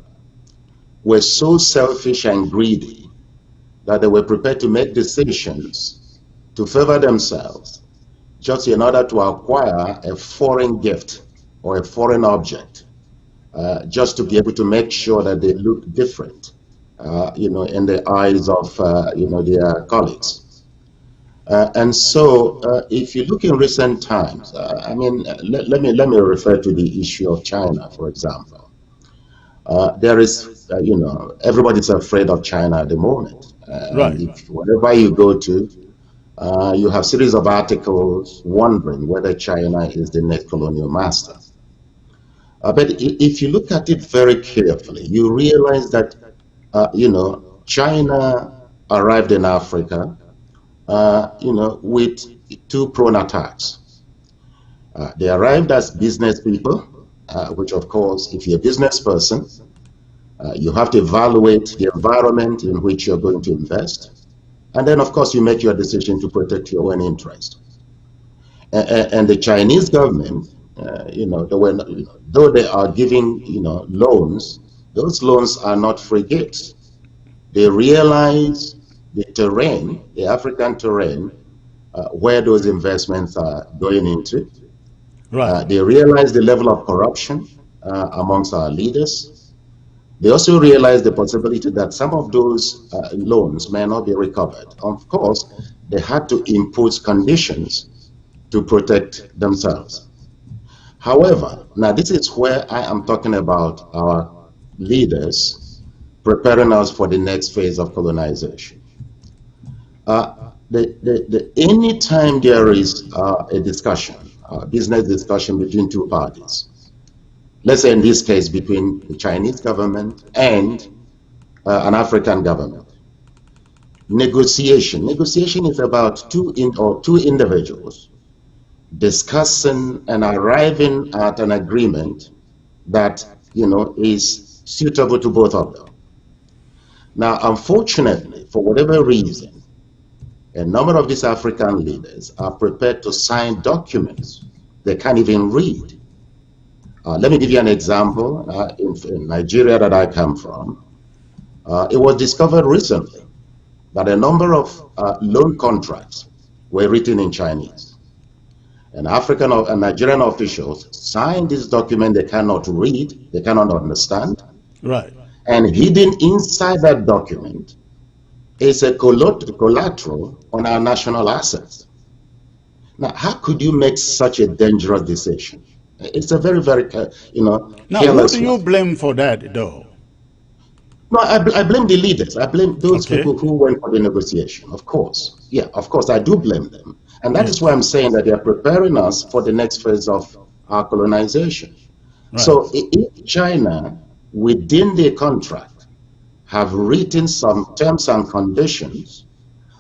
[SPEAKER 18] were so selfish and greedy that they were prepared to make decisions to favor themselves just in order to acquire a foreign gift or a foreign object, just to be able to make sure that they look different, in the eyes of, their colleagues. And so, if you look in recent times, let me refer to the issue of China, for example. There is, everybody's afraid of China at the moment.
[SPEAKER 16] Right.
[SPEAKER 18] If wherever you go to, you have series of articles wondering whether China is the next colonial master. But if you look at it very carefully, you realize that, China arrived in Africa with two prone attacks. They arrived as business people, which of course, if you're a business person, you have to evaluate the environment in which you're going to invest. And then, of course, you make your decision to protect your own interest. And the Chinese government, though they are giving, loans, those loans are not free gifts. They realize the terrain, the African terrain, where those investments are going into.
[SPEAKER 16] Right.
[SPEAKER 18] They realize the level of corruption amongst our leaders. They also realize the possibility that some of those loans may not be recovered. Of course, they had to impose conditions to protect themselves. However, now this is where I am talking about our leaders preparing us for the next phase of colonization. Anytime there is a discussion, a business discussion between two parties, let's say in this case between the Chinese government and an African government, negotiation is about two individuals discussing and arriving at an agreement that is suitable to both of them. Now, unfortunately, for whatever reason, a number of these African leaders are prepared to sign documents they can't even read. Let me give you an example. In Nigeria that I come from, it was discovered recently that a number of loan contracts were written in Chinese. And African and Nigerian officials signed this document they cannot read, they cannot understand.
[SPEAKER 16] Right.
[SPEAKER 18] And hidden inside that document is a collateral on our national assets. Now, how could you make such a dangerous decision? It's a very, very,
[SPEAKER 16] Now,
[SPEAKER 18] careless
[SPEAKER 16] who do you blame for that, though?
[SPEAKER 18] No, I blame the leaders. I blame those people who went for the negotiation, of course. Yeah, of course, I do blame them. And that is why I'm saying that they are preparing us for the next phase of our colonization.
[SPEAKER 16] Right.
[SPEAKER 18] So if China, within the contract, have written some terms and conditions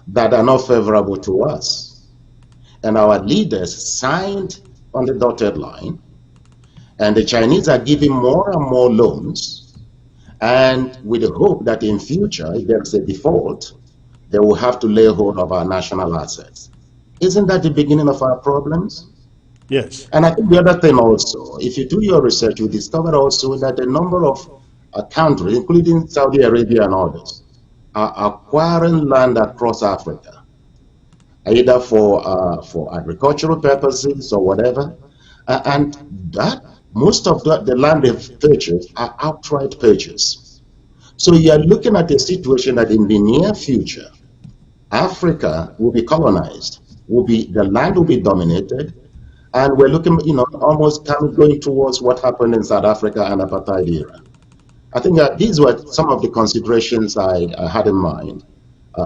[SPEAKER 18] that are not favorable to us, and our leaders signed on the dotted line, and the Chinese are giving more and more loans, and with the hope that in future, if there's a default, they will have to lay hold of our national assets. Isn't that the beginning of our problems?
[SPEAKER 16] Yes.
[SPEAKER 18] And I think the other thing also, if you do your research, you discover also that a number of countries, including Saudi Arabia and others, are acquiring land across Africa, either for agricultural purposes or whatever. And that most of the land they've purchased are outright purchase. So you are looking at a situation that in the near future, Africa will be colonized, the land will be dominated, and we're looking, almost going towards what happened in South Africa and apartheid era. I think that these were some of the considerations I had in mind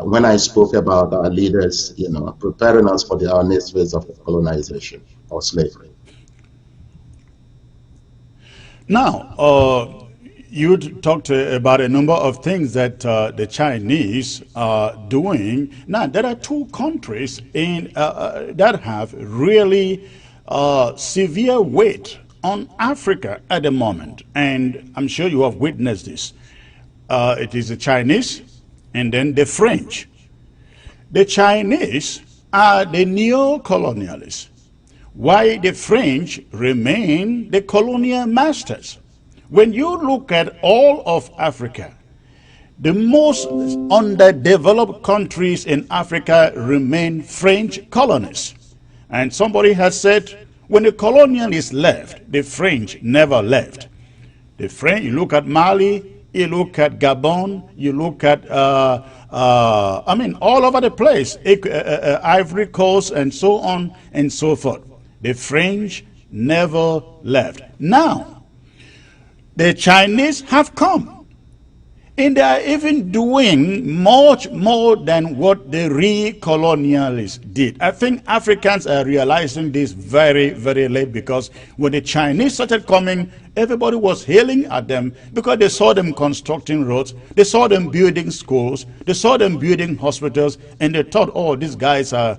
[SPEAKER 18] when I spoke about our leaders, preparing us for our next phase of colonization or slavery.
[SPEAKER 16] Now, you talked about a number of things that the Chinese are doing. Now, there are two countries that have really severe weight on Africa at the moment, and I'm sure you have witnessed this. It is the Chinese and then the French. The Chinese are the neo-colonialists, while the French remain the colonial masters. When you look at all of Africa, the most underdeveloped countries in Africa remain French colonies. And somebody has said, when the colonialists left, the French never left. The French, you look at Mali, you look at Gabon, you look at, all over the place, Ivory Coast and so on and so forth. The French never left. Now, the Chinese have come. And they are even doing much more than what the re-colonialists did. I think Africans are realizing this very, very late, because when the Chinese started coming, everybody was hailing at them because they saw them constructing roads, they saw them building schools, they saw them building hospitals, and they thought, oh, these guys are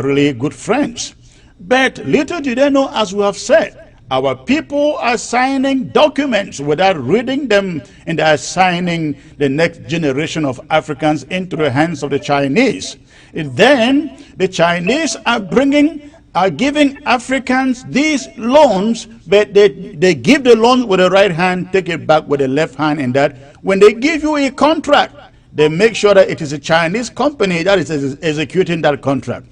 [SPEAKER 16] really good friends. But little did they know, as we have said, our people are signing documents without reading them, and they are signing the next generation of Africans into the hands of the Chinese. And then the Chinese are giving Africans these loans, but they give the loans with the right hand, take it back with the left hand, and that when they give you a contract, they make sure that it is a Chinese company that is executing that contract.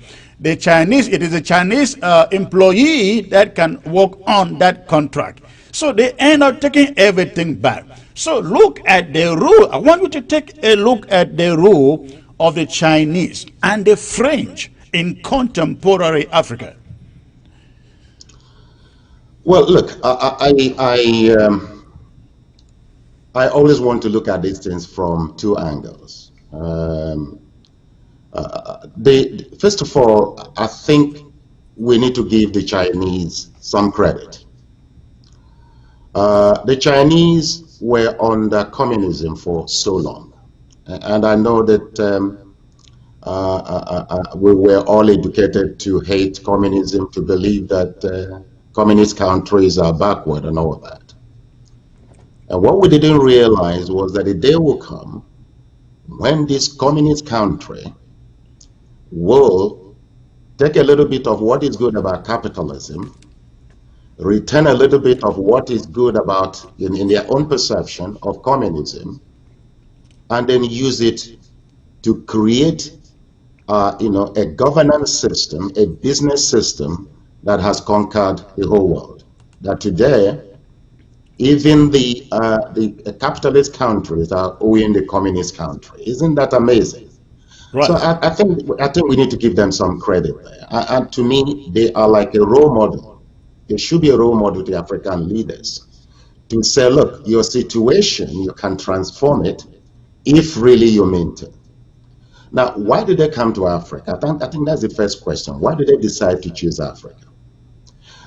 [SPEAKER 16] It is a Chinese employee that can work on that contract. So they end up taking everything back. So look at the rule. I want you to take a look at the rule of the Chinese and the French in contemporary Africa.
[SPEAKER 18] Well, look, I always want to look at these things from two angles. First of all, I think we need to give the Chinese some credit. The Chinese were under communism for so long, and I know that we were all educated to hate communism, to believe that communist countries are backward and all that. And what we didn't realize was that a day will come when this communist country will take a little bit of what is good about capitalism, return a little bit of what is good about, in their own perception of communism, and then use it to create a governance system, a business system that has conquered the whole world. That today, even the capitalist countries are owing the communist country. Isn't that amazing? Right. So I think we need to give them some credit there. And to me, they are like a role model. They should be a role model to African leaders to say, look, your situation, you can transform it if really you mean to. Now, why did they come to Africa? I think that's the first question. Why did they decide to choose Africa?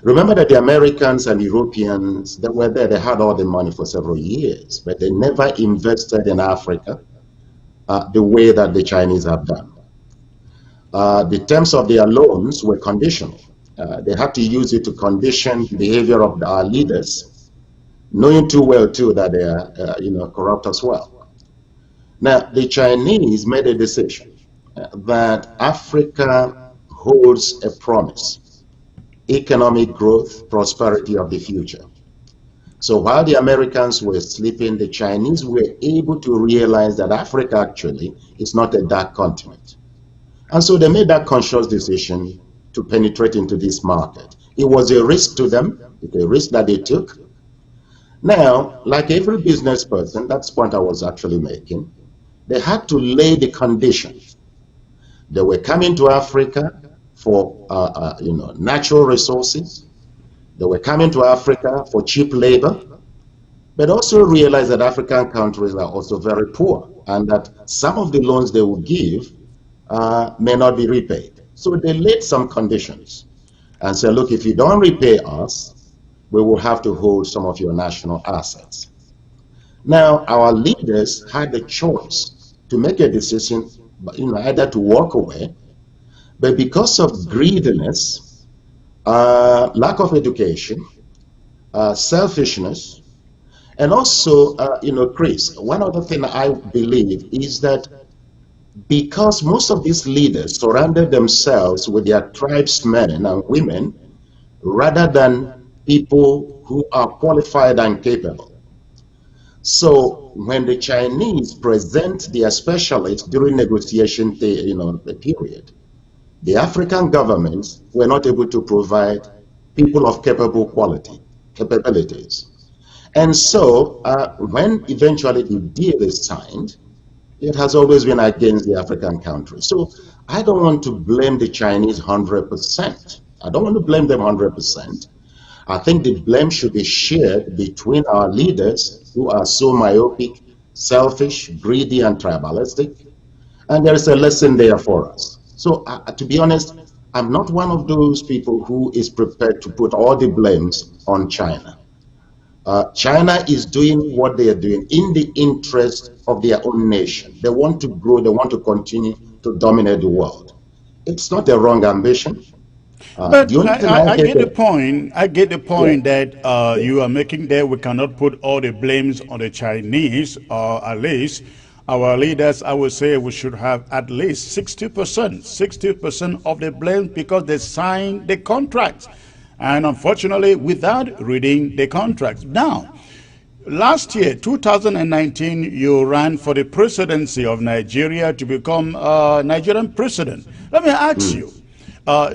[SPEAKER 18] Remember that the Americans and Europeans that were there, they had all the money for several years, but they never invested in Africa the way that the Chinese have done. The terms of their loans were conditional. They had to use it to condition the behavior of our leaders, knowing too well too that they are corrupt as well. Now, the Chinese made a decision that Africa holds a promise: economic growth, prosperity of the future. So while the Americans were sleeping, the Chinese were able to realize that Africa actually is not a dark continent. And so they made that conscious decision to penetrate into this market. It was a risk to them, it's a risk that they took. Now, like every business person, that's the point I was actually making, they had to lay the conditions. They were coming to Africa for natural resources. They were coming to Africa for cheap labor, but also realize that African countries are also very poor. and that some of the loans they will give may not be repaid. So they laid some conditions and said, look, if you don't repay us, we will have to hold some of your national assets. Now, our leaders had the choice to make a decision, either to walk away, but because of greediness, lack of education, selfishness, and also, Chris, one other thing I believe is that because most of these leaders surrounded themselves with their tribesmen and women rather than people who are qualified and capable. So when the Chinese present their specialists during negotiation, the period, the African governments were not able to provide people of capabilities. And so when eventually the deal is signed, it has always been against the African countries. So I don't want to blame the Chinese 100%. I don't want to blame them 100%. I think the blame should be shared between our leaders who are so myopic, selfish, greedy, and tribalistic. And there is a lesson there for us. So to be honest, I'm not one of those people who is prepared to put all the blames on China. China is doing what they are doing in the interest of their own nation. They want to grow, they want to continue to dominate the world. It's not a wrong ambition.
[SPEAKER 16] But I get the point. I get the point that you are making there. We cannot put all the blames on the Chinese, or at least our leaders. I would say we should have at least 60% of the blame because they signed the contracts, and unfortunately, without reading the contracts. Now, last year, 2019, you ran for the presidency of Nigeria to become Nigerian president. Let me ask you.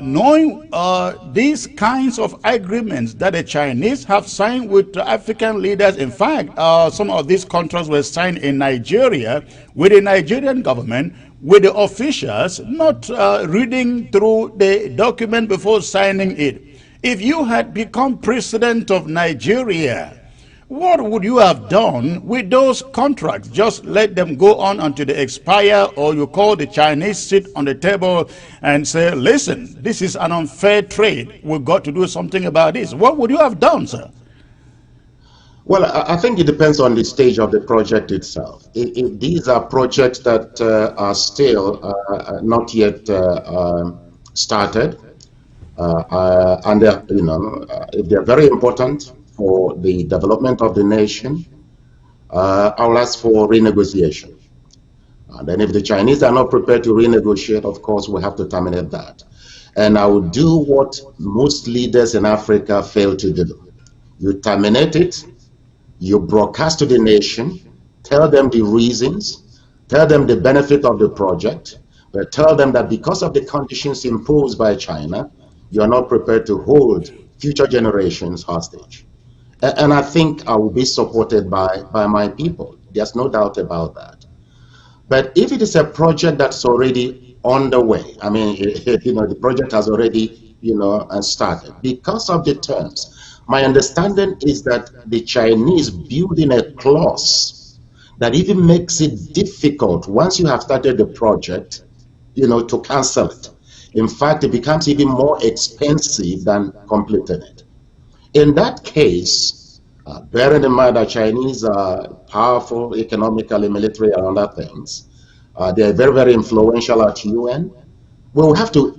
[SPEAKER 16] Knowing these kinds of agreements that the Chinese have signed with African leaders, in fact, some of these contracts were signed in Nigeria with the Nigerian government, with the officials not reading through the document before signing it. If you had become president of Nigeria, what would you have done with those contracts? Just let them go on until they expire, or you call the Chinese, sit on the table and say, listen, this is an unfair trade. We've got to do something about this. What would you have done, sir?
[SPEAKER 18] Well, I think it depends on the stage of the project itself. If these are projects that are still not yet started, and if they're very important for the development of the nation, I'll ask for renegotiation. And then if the Chinese are not prepared to renegotiate, of course, we have to terminate that. And I will do what most leaders in Africa fail to do. You terminate it, you broadcast to the nation, tell them the reasons, tell them the benefit of the project, but tell them that because of the conditions imposed by China, you are not prepared to hold future generations hostage. And I think I will be supported by my people. There's no doubt about that. But if it is a project that's already underway, I mean, the project has already, started, because of the terms, my understanding is that the Chinese build in a clause that even makes it difficult once you have started the project, to cancel it. In fact, it becomes even more expensive than completing it. In that case, bearing in mind that Chinese are powerful economically, military, and other things, they are very, very influential at UN. We will have to,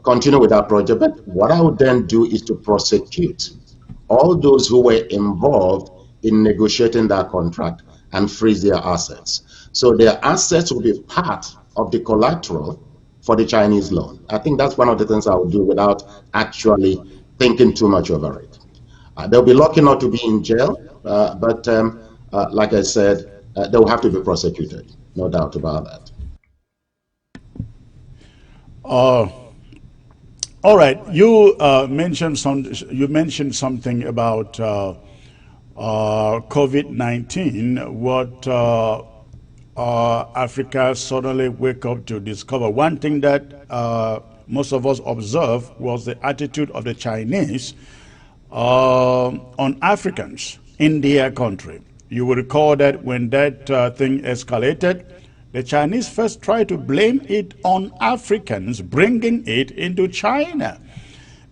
[SPEAKER 18] continue with that project. But what I would then do is to prosecute all those who were involved in negotiating that contract and freeze their assets. So their assets will be part of the collateral for the Chinese loan. I think that's one of the things I would do without actually thinking too much over it. They'll be lucky not to be in jail, but like I said, they'll have to be prosecuted. No doubt about that.
[SPEAKER 16] All right. You mentioned something about COVID-19. What Africa suddenly wake up to discover. One thing that most of us observed was the attitude of the Chinese on Africans in their country. You will recall that when that thing escalated, the Chinese first tried to blame it on Africans, bringing it into China.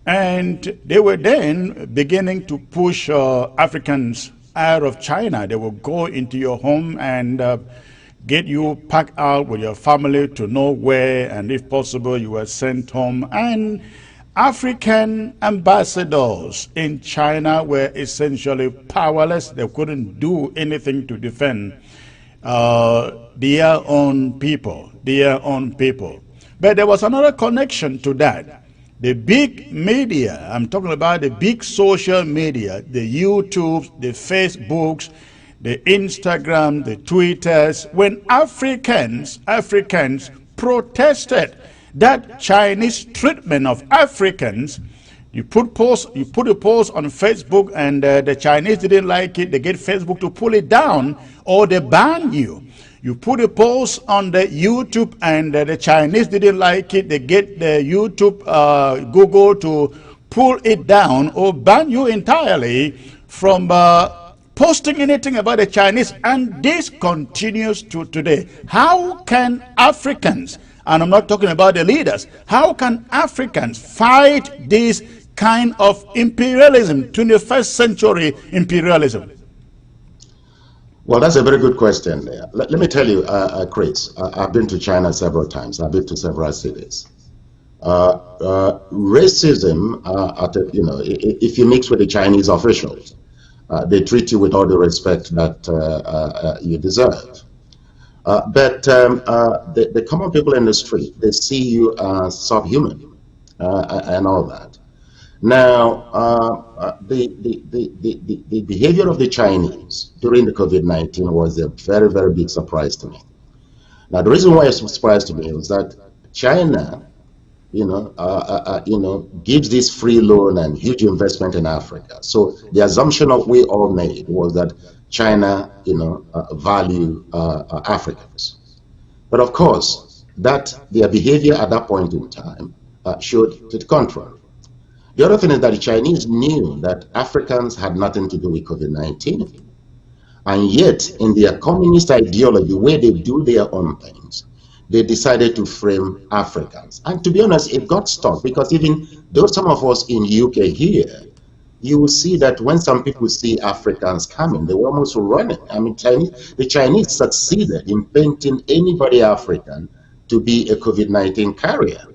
[SPEAKER 16] And they were then beginning to push Africans out of China. They will go into your home and get you packed out with your family to nowhere, and if possible, you were sent home. And African ambassadors in China were essentially powerless. They couldn't do anything to defend their own people, But there was another connection to that. The big media, I'm talking about the big social media, the YouTubes, the Facebooks, the Instagram, the Twitters, when Africans protested that Chinese treatment of Africans. You put a post on Facebook, and the Chinese didn't like it. They get Facebook to pull it down, or they ban you. You put a post on the YouTube, and the Chinese didn't like it. They get the YouTube, Google to pull it down or ban you entirely from posting anything about the Chinese. And this continues to today. How can Africans, and I'm not talking about the leaders, how can Africans fight this kind of imperialism, 21st century imperialism?
[SPEAKER 18] Well, that's a very good question. Let me tell you, Chris, I've been to China several times. I've been to several cities. Racism, if you mix with the Chinese officials, they treat you with all the respect that you deserve. But the common people in the street, they see you as subhuman and all that. Now, the behavior of the Chinese during the COVID-19 was a very, very big surprise to me. Now, the reason why it's a surprise to me was that China, gives this free loan and huge investment in Africa. So the assumption of we all made was that China, value Africans. But of course, that their behavior at that point in time showed to the contrary. The other thing is that the Chinese knew that Africans had nothing to do with COVID-19. And yet, in their communist ideology, where they do their own things, they decided to frame Africans. And to be honest, it got stuck, because even though some of us in UK here, you will see that when some people see Africans coming, they were almost running. I mean, the Chinese succeeded in painting anybody African to be a COVID-19 carrier.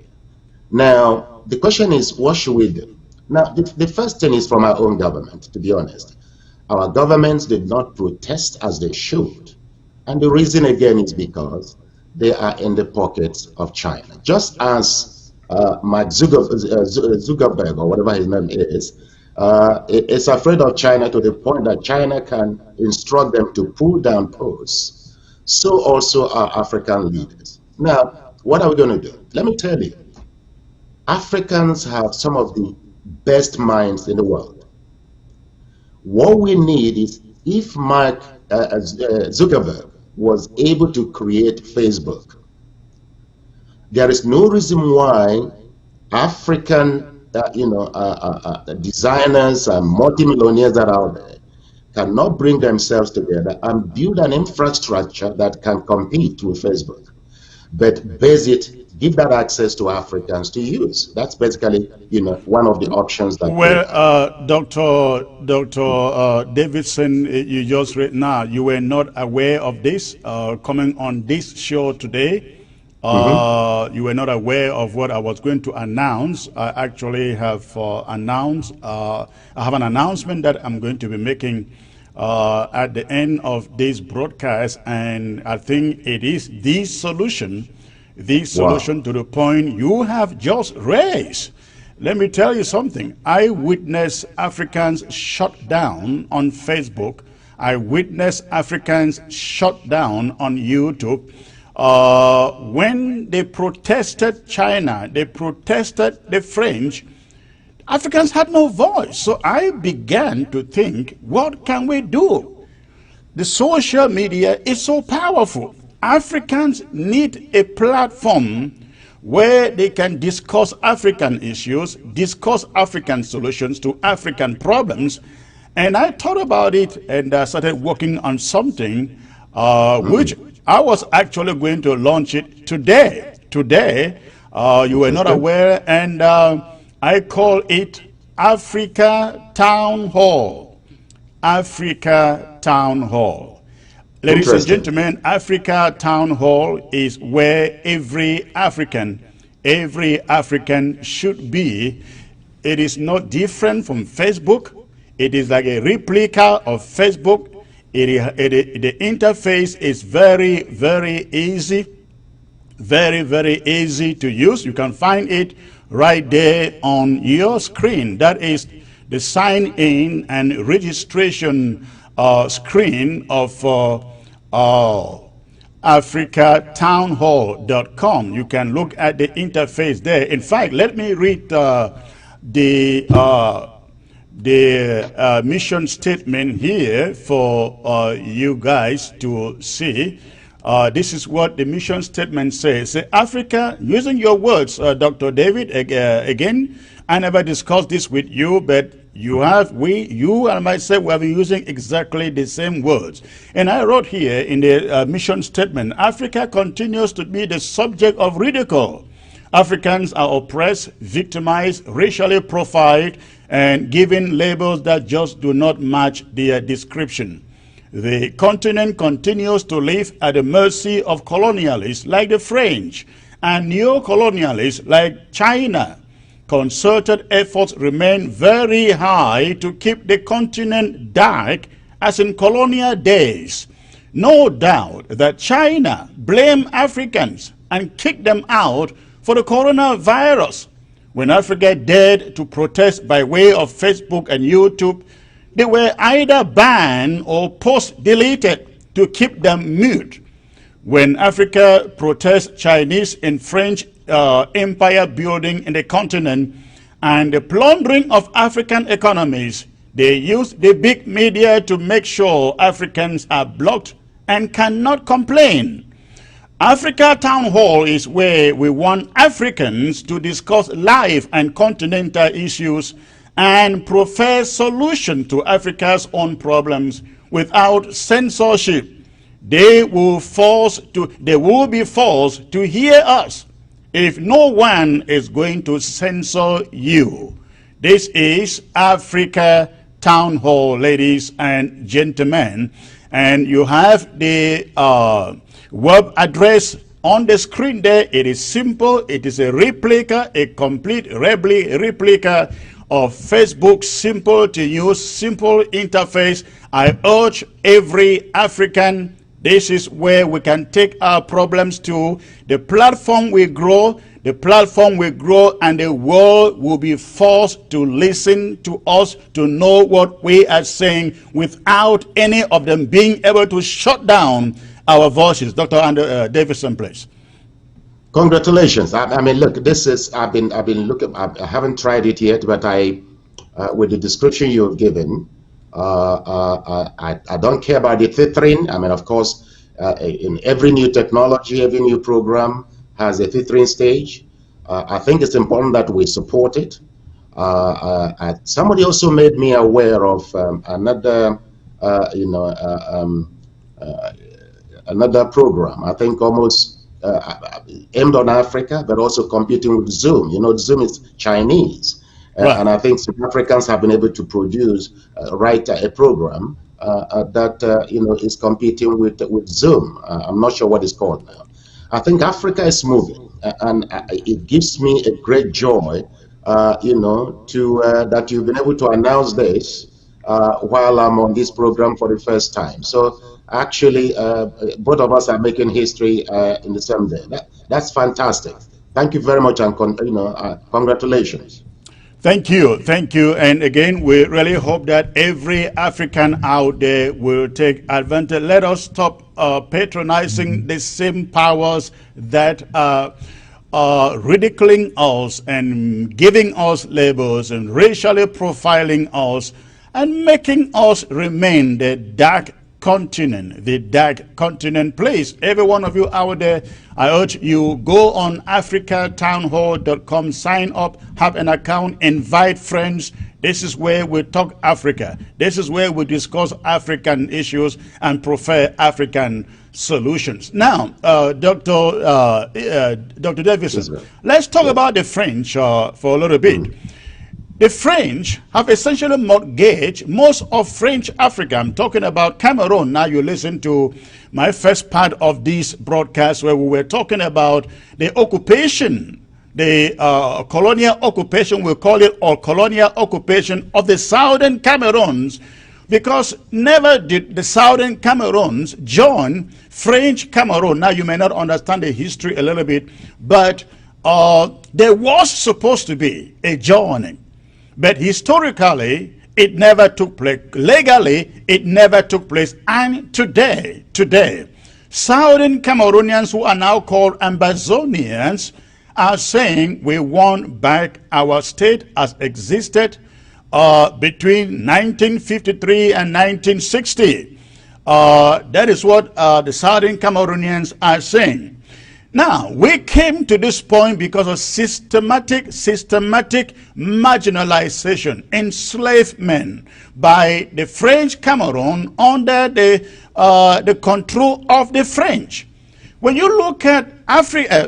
[SPEAKER 18] Now, the question is, what should we do? Now, the first thing is from our own government, to be honest. Our governments did not protest as they should. And the reason, again, is because they are in the pockets of China. Just as Mark Zuckerberg, or whatever his name is afraid of China to the point that China can instruct them to pull down posts, so also are African leaders. Now, what are we going to do? Let me tell you. Africans have some of the best minds in the world. What we need is, if Mark Zuckerberg was able to create Facebook, there is no reason why African designers and multimillionaires that are out there cannot bring themselves together and build an infrastructure that can compete with Facebook, but give that access to Africans to use. That's basically, one of the options that.
[SPEAKER 16] Well, Dr. Davidson, you just read now, you were not aware of this coming on this show today. You were not aware of what I was going to announce. I actually have announced. I have an announcement that I'm going to be making at the end of this broadcast, and I think it is the solution to the point you have just raised. Let me tell you something. I witnessed Africans shut down on Facebook. I witnessed Africans shut down on YouTube. When they protested China, they protested the French, Africans had no voice. So I began to think, what can we do? The social media is so powerful. Africans need a platform where they can discuss African issues, discuss African solutions to African problems, And I thought about it and started working on something which I was actually going to launch it today. You were not aware, and I call it Africa Town Hall. Africa Town Hall. Ladies and gentlemen, Africa Town Hall is where every African should be. It is not different from Facebook. It is like a replica of Facebook. The interface is very, very easy. Very easy to use. You can find it right there on your screen. That is the sign in and registration screen of africatownhall.com. You can look at the interface there. In fact, let me read the mission statement here for you guys to see. This is what the mission statement says. Say, Africa, using your words, Dr. David, again, I never discussed this with you, but you and myself, we have been using exactly the same words. And I wrote here in the mission statement, Africa continues to be the subject of ridicule. Africans are oppressed, victimized, racially profiled, and given labels that just do not match their description. The continent continues to live at the mercy of colonialists like the French and neo-colonialists like China. Concerted efforts remain very high to keep the continent dark as in colonial days. No doubt that China blamed Africans and kicked them out for the coronavirus. When Africa dared to protest by way of Facebook and YouTube, they were either banned or post deleted to keep them mute. When Africa protests Chinese and French empire building in the continent and the plundering of African economies, they use the big media to make sure Africans are blocked and cannot complain. Africa Town Hall is where we want Africans to discuss life and continental issues and profess solution to Africa's own problems without censorship. They will be forced to hear us if no one is going to censor you. This is Africa Town Hall, ladies and gentlemen, and you have the web address on the screen there. It is simple. It is a replica, a complete replica of Facebook, simple to use, simple interface. I urge every African, this is where we can take our problems to. The platform will grow, and the world will be forced to listen to us, to know what we are saying without any of them being able to shut down our voices. Dr. Davidson, please.
[SPEAKER 18] Congratulations. I mean, look, this is, I've been looking, I haven't tried it yet, but with the description you've given, I don't care about the tethering. I mean, of course, in every new technology, every new program has a tethering stage. I think it's important that we support it. Somebody also made me aware of another, another program, I think almost aimed on Africa, but also competing with Zoom. You know, Zoom is Chinese. Right. And I think South Africans have been able to produce, write a program that, is competing with Zoom. I'm not sure what it's called now. I think Africa is moving, and it gives me a great joy, that you've been able to announce this while I'm on this program for the first time. So actually, both of us are making history in the same day. That's fantastic. Thank you very much, and congratulations.
[SPEAKER 16] Thank you. And again, we really hope that every African out there will take advantage. Let us stop patronizing the same powers that are ridiculing us and giving us labels and racially profiling us and making us remain the dark continent, Please, every one of you out there, I urge you, go on africatownhall.com, sign up, have an account, invite friends, This is where we talk Africa. This is where we discuss African issues and prefer African solutions. Now, Dr. Davison, let's talk about the French for a little bit. The French have essentially mortgaged most of French Africa. I'm talking about Cameroon. Now you listen to my first part of this broadcast where we were talking about the occupation, the colonial occupation, we'll call it, or colonial occupation of the southern Cameroons, because never did the southern Cameroons join French Cameroon. Now you may not understand the history a little bit, but there was supposed to be a joining. But historically, it never took place. Legally, it never took place. And today, Southern Cameroonians who are now called Ambazonians are saying we want back our state as existed between 1953 and 1960. That is what the Southern Cameroonians are saying. Now, we came to this point because of systematic marginalization, enslavement by the French Cameroon under the control of the French. When you look at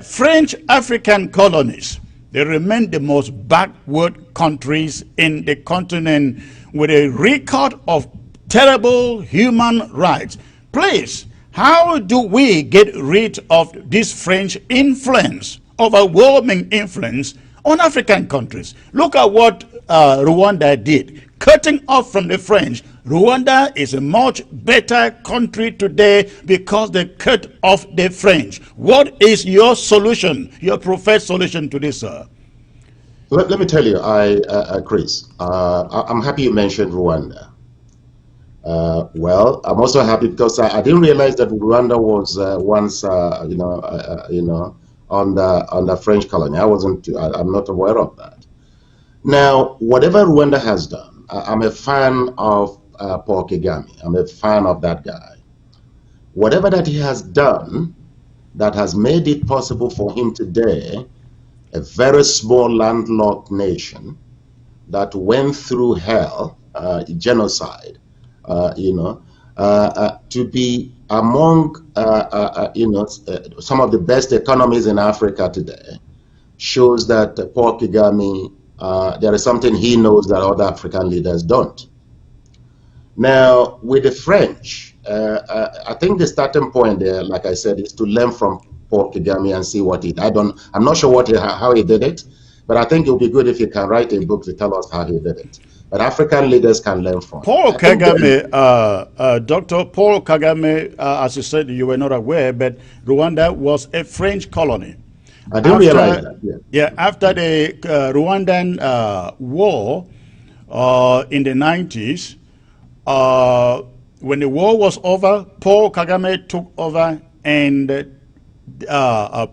[SPEAKER 16] French African colonies, they remain the most backward countries in the continent with a record of terrible human rights. Please, how do we get rid of this French influence, overwhelming influence on African countries? Look at what Rwanda did. Cutting off from the French, Rwanda is a much better country today because they cut off the French. What is your solution, your preferred solution to this, sir?
[SPEAKER 18] Let me tell you, Chris, I'm happy you mentioned Rwanda. Well, I'm also happy because I didn't realize that Rwanda was once, under French colony. I'm not aware of that. Now, whatever Rwanda has done, I'm a fan of Paul Kagame. I'm a fan of that guy. Whatever that he has done that has made it possible for him today, a very small landlocked nation that went through hell, genocide, to be among some of the best economies in Africa today, shows that Paul Kagame, there is something he knows that other African leaders don't. Now, with the French, I think the starting point there, like I said, is to learn from Paul Kagame and see what he did. I'm not sure how he did it, but I think it would be good if he can write a book to tell us how he did it. But African leaders can learn from
[SPEAKER 16] Paul Kagame, Dr. Paul Kagame, as you said, you were not aware, but Rwanda was a French colony.
[SPEAKER 18] I didn't realize that.
[SPEAKER 16] Yeah, after the Rwandan war in the 90s, when the war was over, Paul Kagame took over and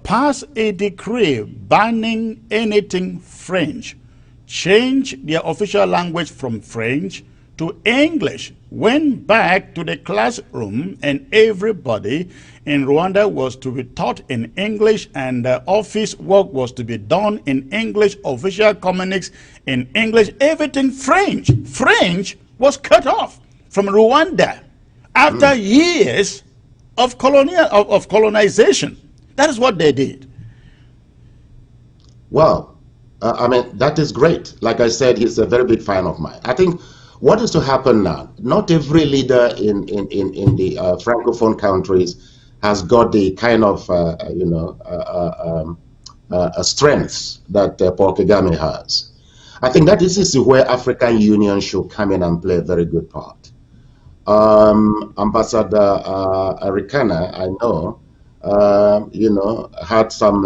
[SPEAKER 16] passed a decree banning anything French, changed their official language from French to English, went back to the classroom, and everybody in Rwanda was to be taught in English, and office work was to be done in English, official communiques in English, everything French. French was cut off from Rwanda after years of colonization. That is what they did.
[SPEAKER 18] Well, I mean, that is great. Like I said, he's a very big fan of mine. I think what is to happen now, not every leader in the Francophone countries has got the kind of, strengths that Paul Kagame has. I think that this is where African Union should come in and play a very good part. Ambassador Arikana, I know, had some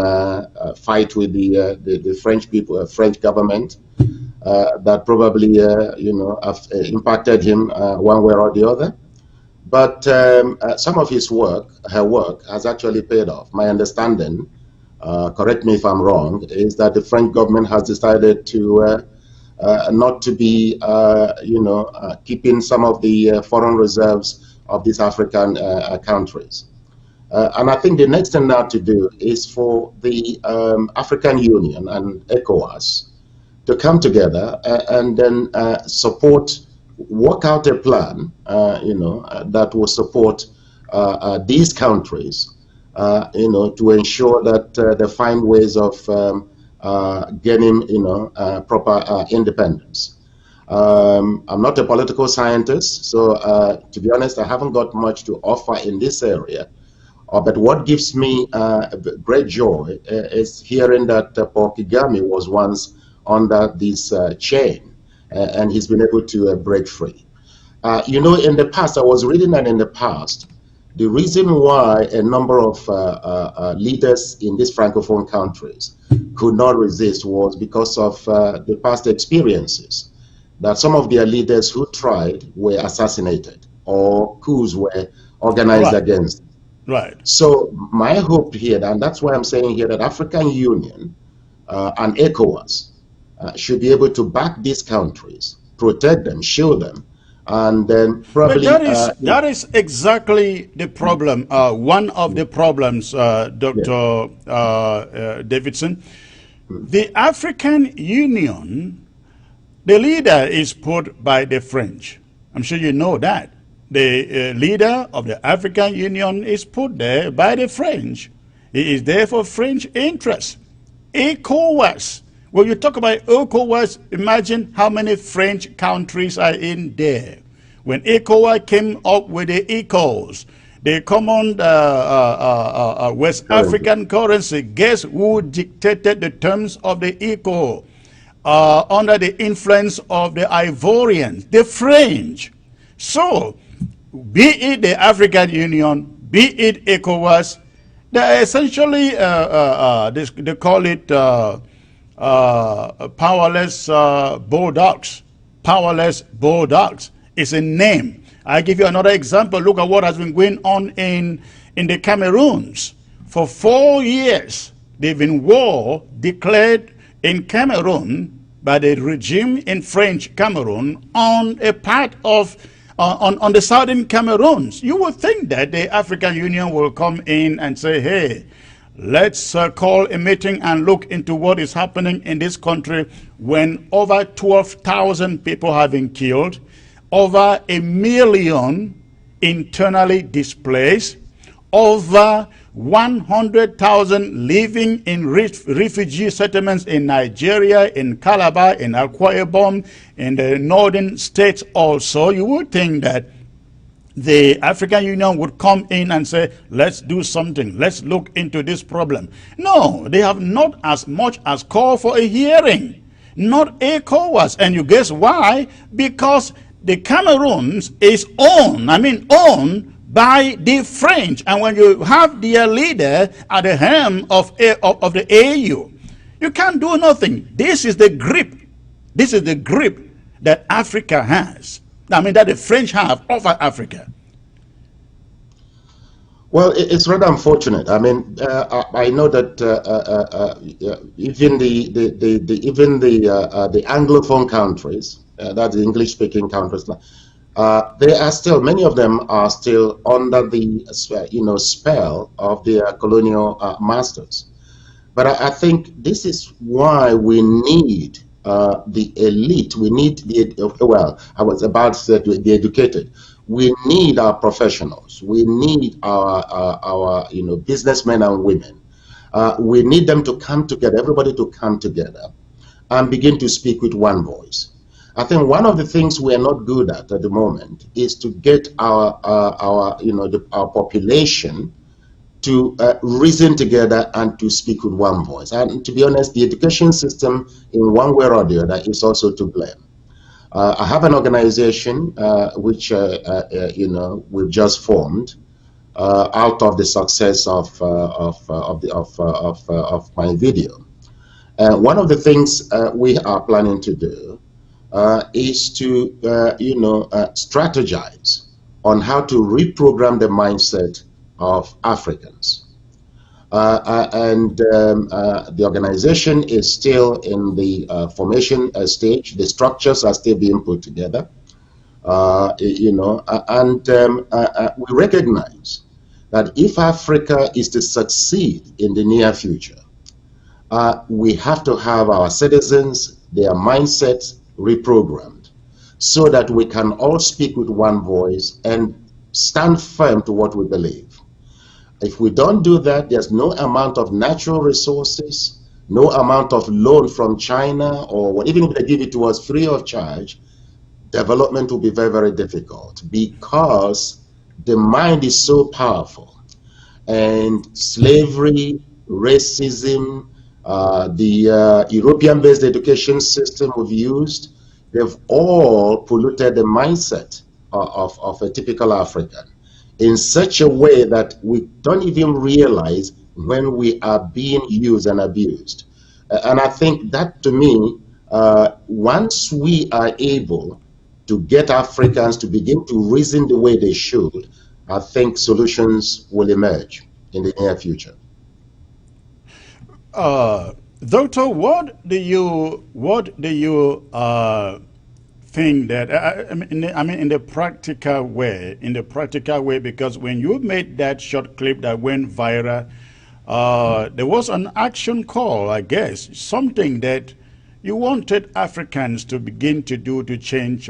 [SPEAKER 18] fight with the French people, French government, that probably, have impacted him one way or the other. But some of his work, her work, has actually paid off. My understanding, correct me if I'm wrong, is that the French government has decided to not to be, keeping some of the foreign reserves of these African countries. And I think the next thing now to do is for the African Union and ECOWAS
[SPEAKER 19] to come together and then work out a plan, that will support these countries, to ensure that they find ways of getting, proper independence. I'm not a political scientist, so to be honest, I haven't got much to offer in this area. But what gives me great joy is hearing that Paul Kagame was once under this chain, and he's been able to break free. In the past, I was reading that in the past, the reason why a number of leaders in these Francophone countries could not resist was because of the past experiences, that some of their leaders who tried were assassinated or coups were organized against.
[SPEAKER 16] Right.
[SPEAKER 19] So my hope here, and that's why I'm saying here that African Union and ECOWAS should be able to back these countries, protect them, shield them, and then probably...
[SPEAKER 16] But that is exactly the problem, one of the problems, Dr. Davidson. The African Union, the leader is put by the French. I'm sure you know that. The leader of the African Union is put there by the French. He is there for French interests. ECOWAS. When you talk about ECOWAS, imagine how many French countries are in there. When ECOWAS came up with the ECOs, the common West African currency, guess who dictated the terms of the ECO? Under the influence of the Ivorians, the French. So, be it the African Union, be it ECOWAS, they essentially, they call it powerless bulldogs. Powerless bulldogs. It's a name. I give you another example. Look at what has been going on in the Cameroons. For 4 years, they've been war declared in Cameroon by the regime in French Cameroon on a part of on the southern Cameroons. You would think that the African Union will come in and say, hey, let's call a meeting and look into what is happening in this country when over 12,000 people have been killed, over 1 million internally displaced, over 100,000 living in refugee settlements in Nigeria, in Calabar, in Akwa Ibom, in the northern states also. You would think that the African Union would come in and say, let's do something, let's look into this problem. No, they have not as much as called for a hearing, not ECOWAS. And you guess why? Because the Cameroons is owned by the French. And when you have their leader at the helm of the AU, you can't do nothing. This is the grip. This is the grip that Africa has. That the French have over Africa.
[SPEAKER 19] Well, it's rather unfortunate. I know that even the Anglophone countries, that's the English-speaking countries, many of them are still under the spell of their colonial masters. But I think this is why we need the elite. We need the educated. We need our professionals. We need our businessmen and women. We need them to come together, everybody to come together and begin to speak with one voice. I think one of the things we are not good at the moment is to get our population to reason together and to speak with one voice. And to be honest, the education system, in one way or the other, is also to blame. I have an organization which we've just formed out of the success of my video. One of the things we are planning to do is to strategize on how to reprogram the mindset of Africans. The organization is still in the formation stage. The structures are still being put together. We recognize that if Africa is to succeed in the near future, we have to have our citizens, their mindsets reprogrammed, so that we can all speak with one voice and stand firm to what we believe. If we don't do that, there's no amount of natural resources, no amount of loan from China, or what, even if they give it to us free of charge, development will be very, very difficult, because the mind is so powerful. And slavery, racism, the European-based education system we've used, they've all polluted the mindset of a typical African in such a way that we don't even realize when we are being used and abused. And I think that, to me, once we are able to get Africans to begin to reason the way they should, I think solutions will emerge in the near future.
[SPEAKER 16] Doctor, what do you think that I mean in the practical way, because when you made that short clip that went viral, there was an action call, I guess, something that you wanted Africans to begin to do to change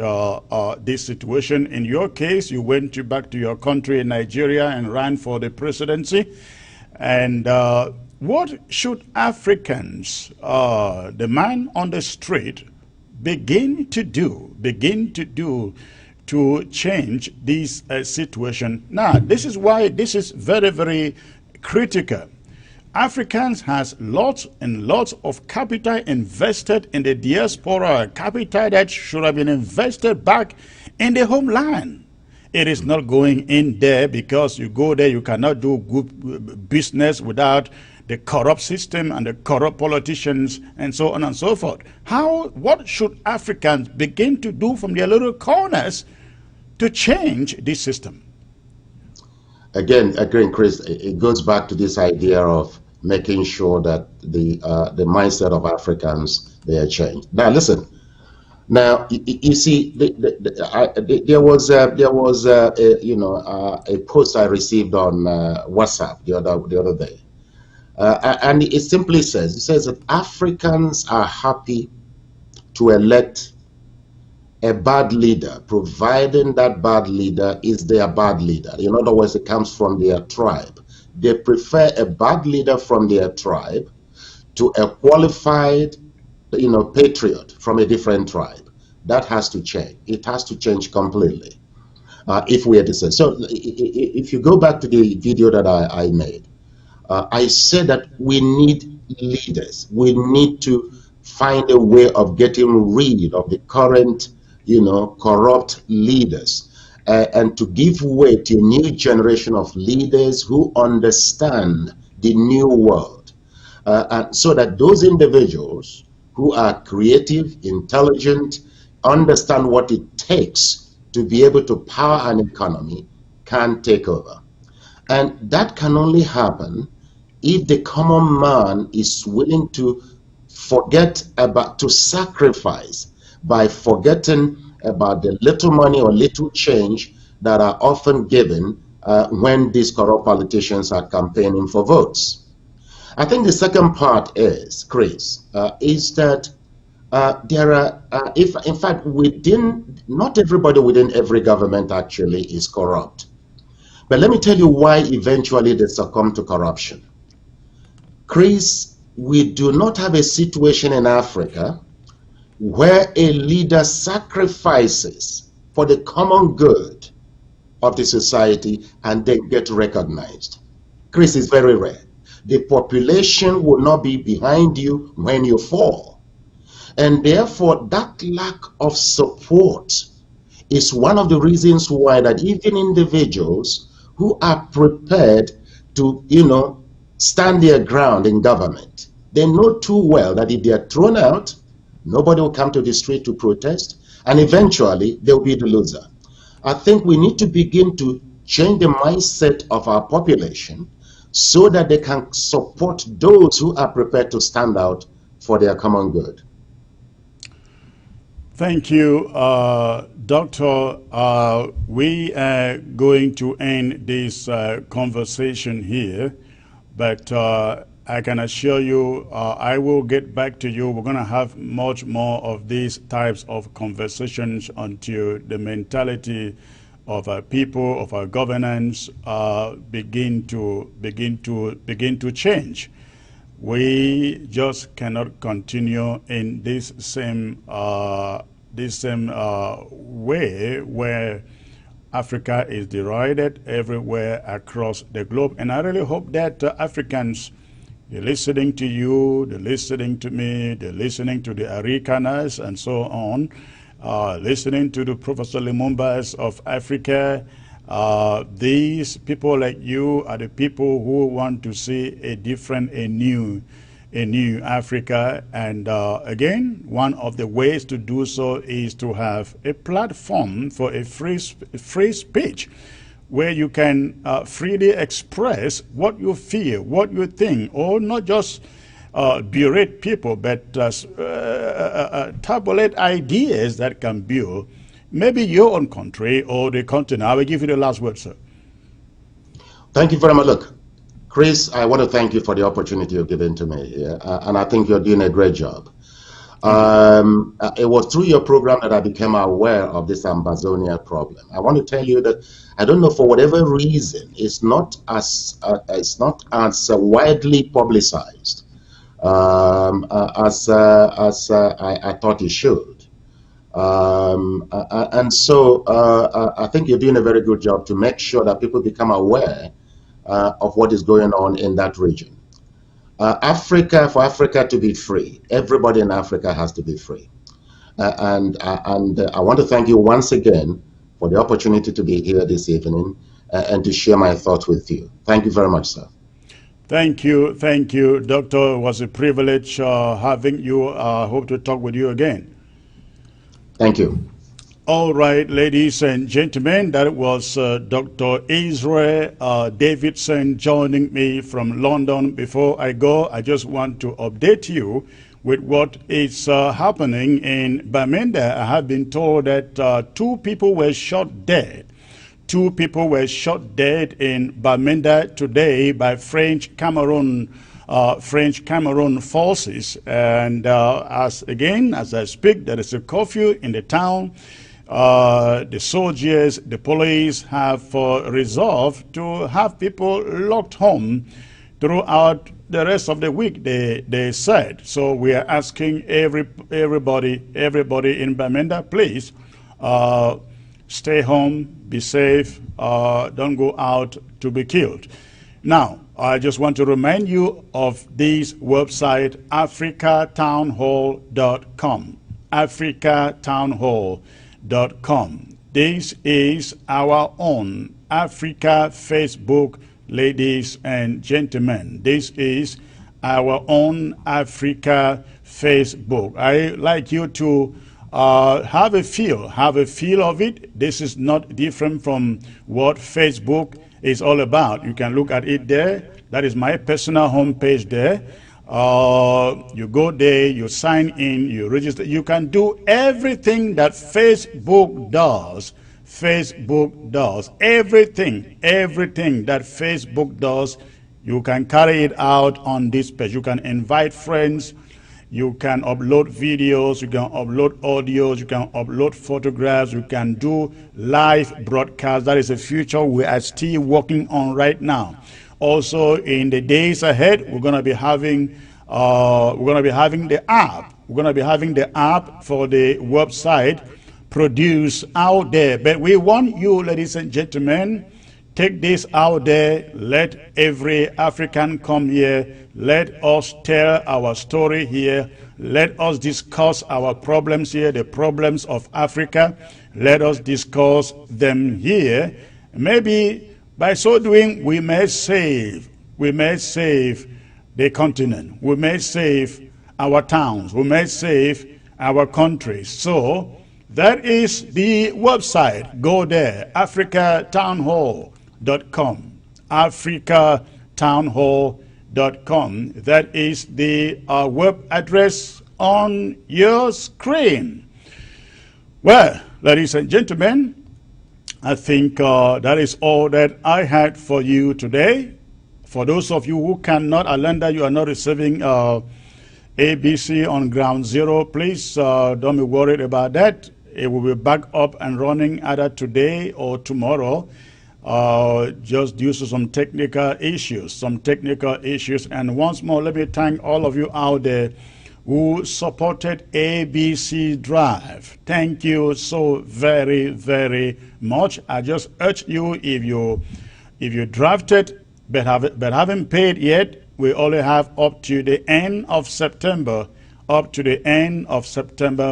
[SPEAKER 16] this situation. In your case, you went back to your country in Nigeria and ran for the presidency. And what should Africans, the man on the street, begin to do to change this situation? Now, this is why this is very, very critical. Africans has lots and lots of capital invested in the diaspora, capital that should have been invested back in the homeland. It is not going in there, because you go there, you cannot do good business without the corrupt system and the corrupt politicians and so on and so forth. What should Africans begin to do from their little corners to change this system?
[SPEAKER 19] Again, Chris, it goes back to this idea of making sure that the mindset of Africans, they are changed. Now, listen. Now, you see, there was a post I received on WhatsApp the other day, and it simply says that Africans are happy to elect a bad leader, providing that bad leader is their bad leader. In other words, it comes from their tribe. They prefer a bad leader from their tribe to a qualified, patriot from a different tribe. That has to change. It has to change completely if we are to say. So if you go back to the video that I made, I said that we need leaders. We need to find a way of getting rid of the current, corrupt leaders, and to give way to a new generation of leaders who understand the new world, and so that those individuals who are creative, intelligent, understand what it takes to be able to power an economy can take over. And that can only happen if the common man is willing to sacrifice by forgetting about the little money or little change that are often given when these corrupt politicians are campaigning for votes. I think the second part is, Chris, is that there are, in fact, not everybody within every government actually is corrupt. But let me tell you why eventually they succumb to corruption. Chris, we do not have a situation in Africa where a leader sacrifices for the common good of the society and then get recognized. Chris, is very rare. The population will not be behind you when you fall. And therefore, that lack of support is one of the reasons why that even individuals who are prepared to, stand their ground in government, they know too well that if they are thrown out, nobody will come to the street to protest, and eventually they'll be the loser. I think we need to begin to change the mindset of our population so that they can support those who are prepared to stand out for their common good.
[SPEAKER 16] Thank you, Doctor. We are going to end this conversation here, but I can assure you, I will get back to you. We're going to have much more of these types of conversations until the mentality of our people, of our governance, begin to change. We just cannot continue in this same way where Africa is derided everywhere across the globe. And I really hope that Africans, they're listening to you, they're listening to me, they're listening to the Arikanas and so on, listening to the Professor Lumumbas of Africa. These people like you are the people who want to see a different, a new Africa. And again, one of the ways to do so is to have a platform for a free speech, where you can freely express what you feel, what you think, or not just berate people, but tabulate ideas that can build maybe your own country or the continent. I will give you the last word, sir.
[SPEAKER 19] Thank you very much. Look, Chris, I want to thank you for the opportunity you've given to me, and I think you're doing a great job. It was through your program that I became aware of this Ambazonia problem. I want to tell you that I don't know, for whatever reason, it's not as widely publicized as I thought it should. And so I think you're doing a very good job to make sure that people become aware of what is going on in that region. For Africa to be free, everybody in Africa has to be free. And I want to thank you once again for the opportunity to be here this evening and to share my thoughts with you. Thank you very much, sir.
[SPEAKER 16] Thank you, Doctor. It was a privilege having you. Hope to talk with you again.
[SPEAKER 19] Thank you.
[SPEAKER 16] All right, ladies and gentlemen, that was Dr. Israel Davidson joining me from London. Before I go, I just want to update you with what is happening in Bamenda. I have been told that 2 people were shot dead. 2 people were shot dead in Bamenda today by French Cameroon forces. And as I speak, there is a curfew in the town. The soldiers, the police have resolved to have people locked home throughout the rest of the week, they said. So we are asking everybody in Bamenda, please stay home, be safe, don't go out to be killed. Now, I just want to remind you of this website, africatownhall.com. africatownhall.com. This is our own Africa Facebook, ladies and gentlemen. This is our own Africa Facebook. I like you to have a feel of it. This is not different from what Facebook is all about. You can look at it there. That is my personal homepage there. You go there, you sign in, you register. You can do everything that Facebook does. Facebook does everything that Facebook does. You can carry it out on this page. You can invite friends. You can upload videos, you can upload audios, you can upload photographs, you can do live broadcasts. That is a feature we are still working on right now. Also, in the days ahead, we're going to be having the app. We're going to be having the app for the website produced out there. But we want you, ladies and gentlemen, take this out there. Let every African come here. Let us tell our story here. Let us discuss our problems here, the problems of Africa. Let us discuss them here. Maybe by so doing, we may save the continent. We may save our towns. We may save our countries. So that is the website. Go there, africatownhall.com. africatownhall.com. That is the web address on your screen. Well, ladies and gentlemen, I think that is all that I had for you today. For those of you who cannot, I learned that you are not receiving ABC on ground zero. Please don't be worried about that. It will be back up and running either today or tomorrow, just due to some technical issues. And once more, let me thank all of you out there who supported ABC Drive. Thank you so very, very much. I just urge you, if you drafted but haven't paid yet, we only have up to the end of September,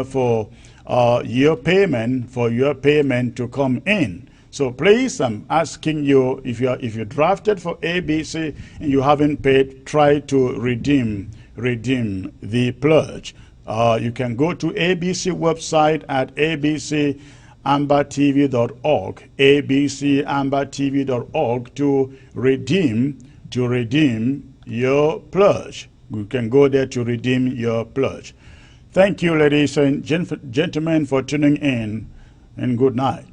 [SPEAKER 16] for your payment to come in. So please, I'm asking you, if you drafted for ABC and you haven't paid, try to redeem the pledge. You can go to ABC website at abcambertv.org, abcambertv.org to redeem your pledge. You can go there to redeem your pledge. Thank you, ladies and gentlemen, for tuning in, and good night.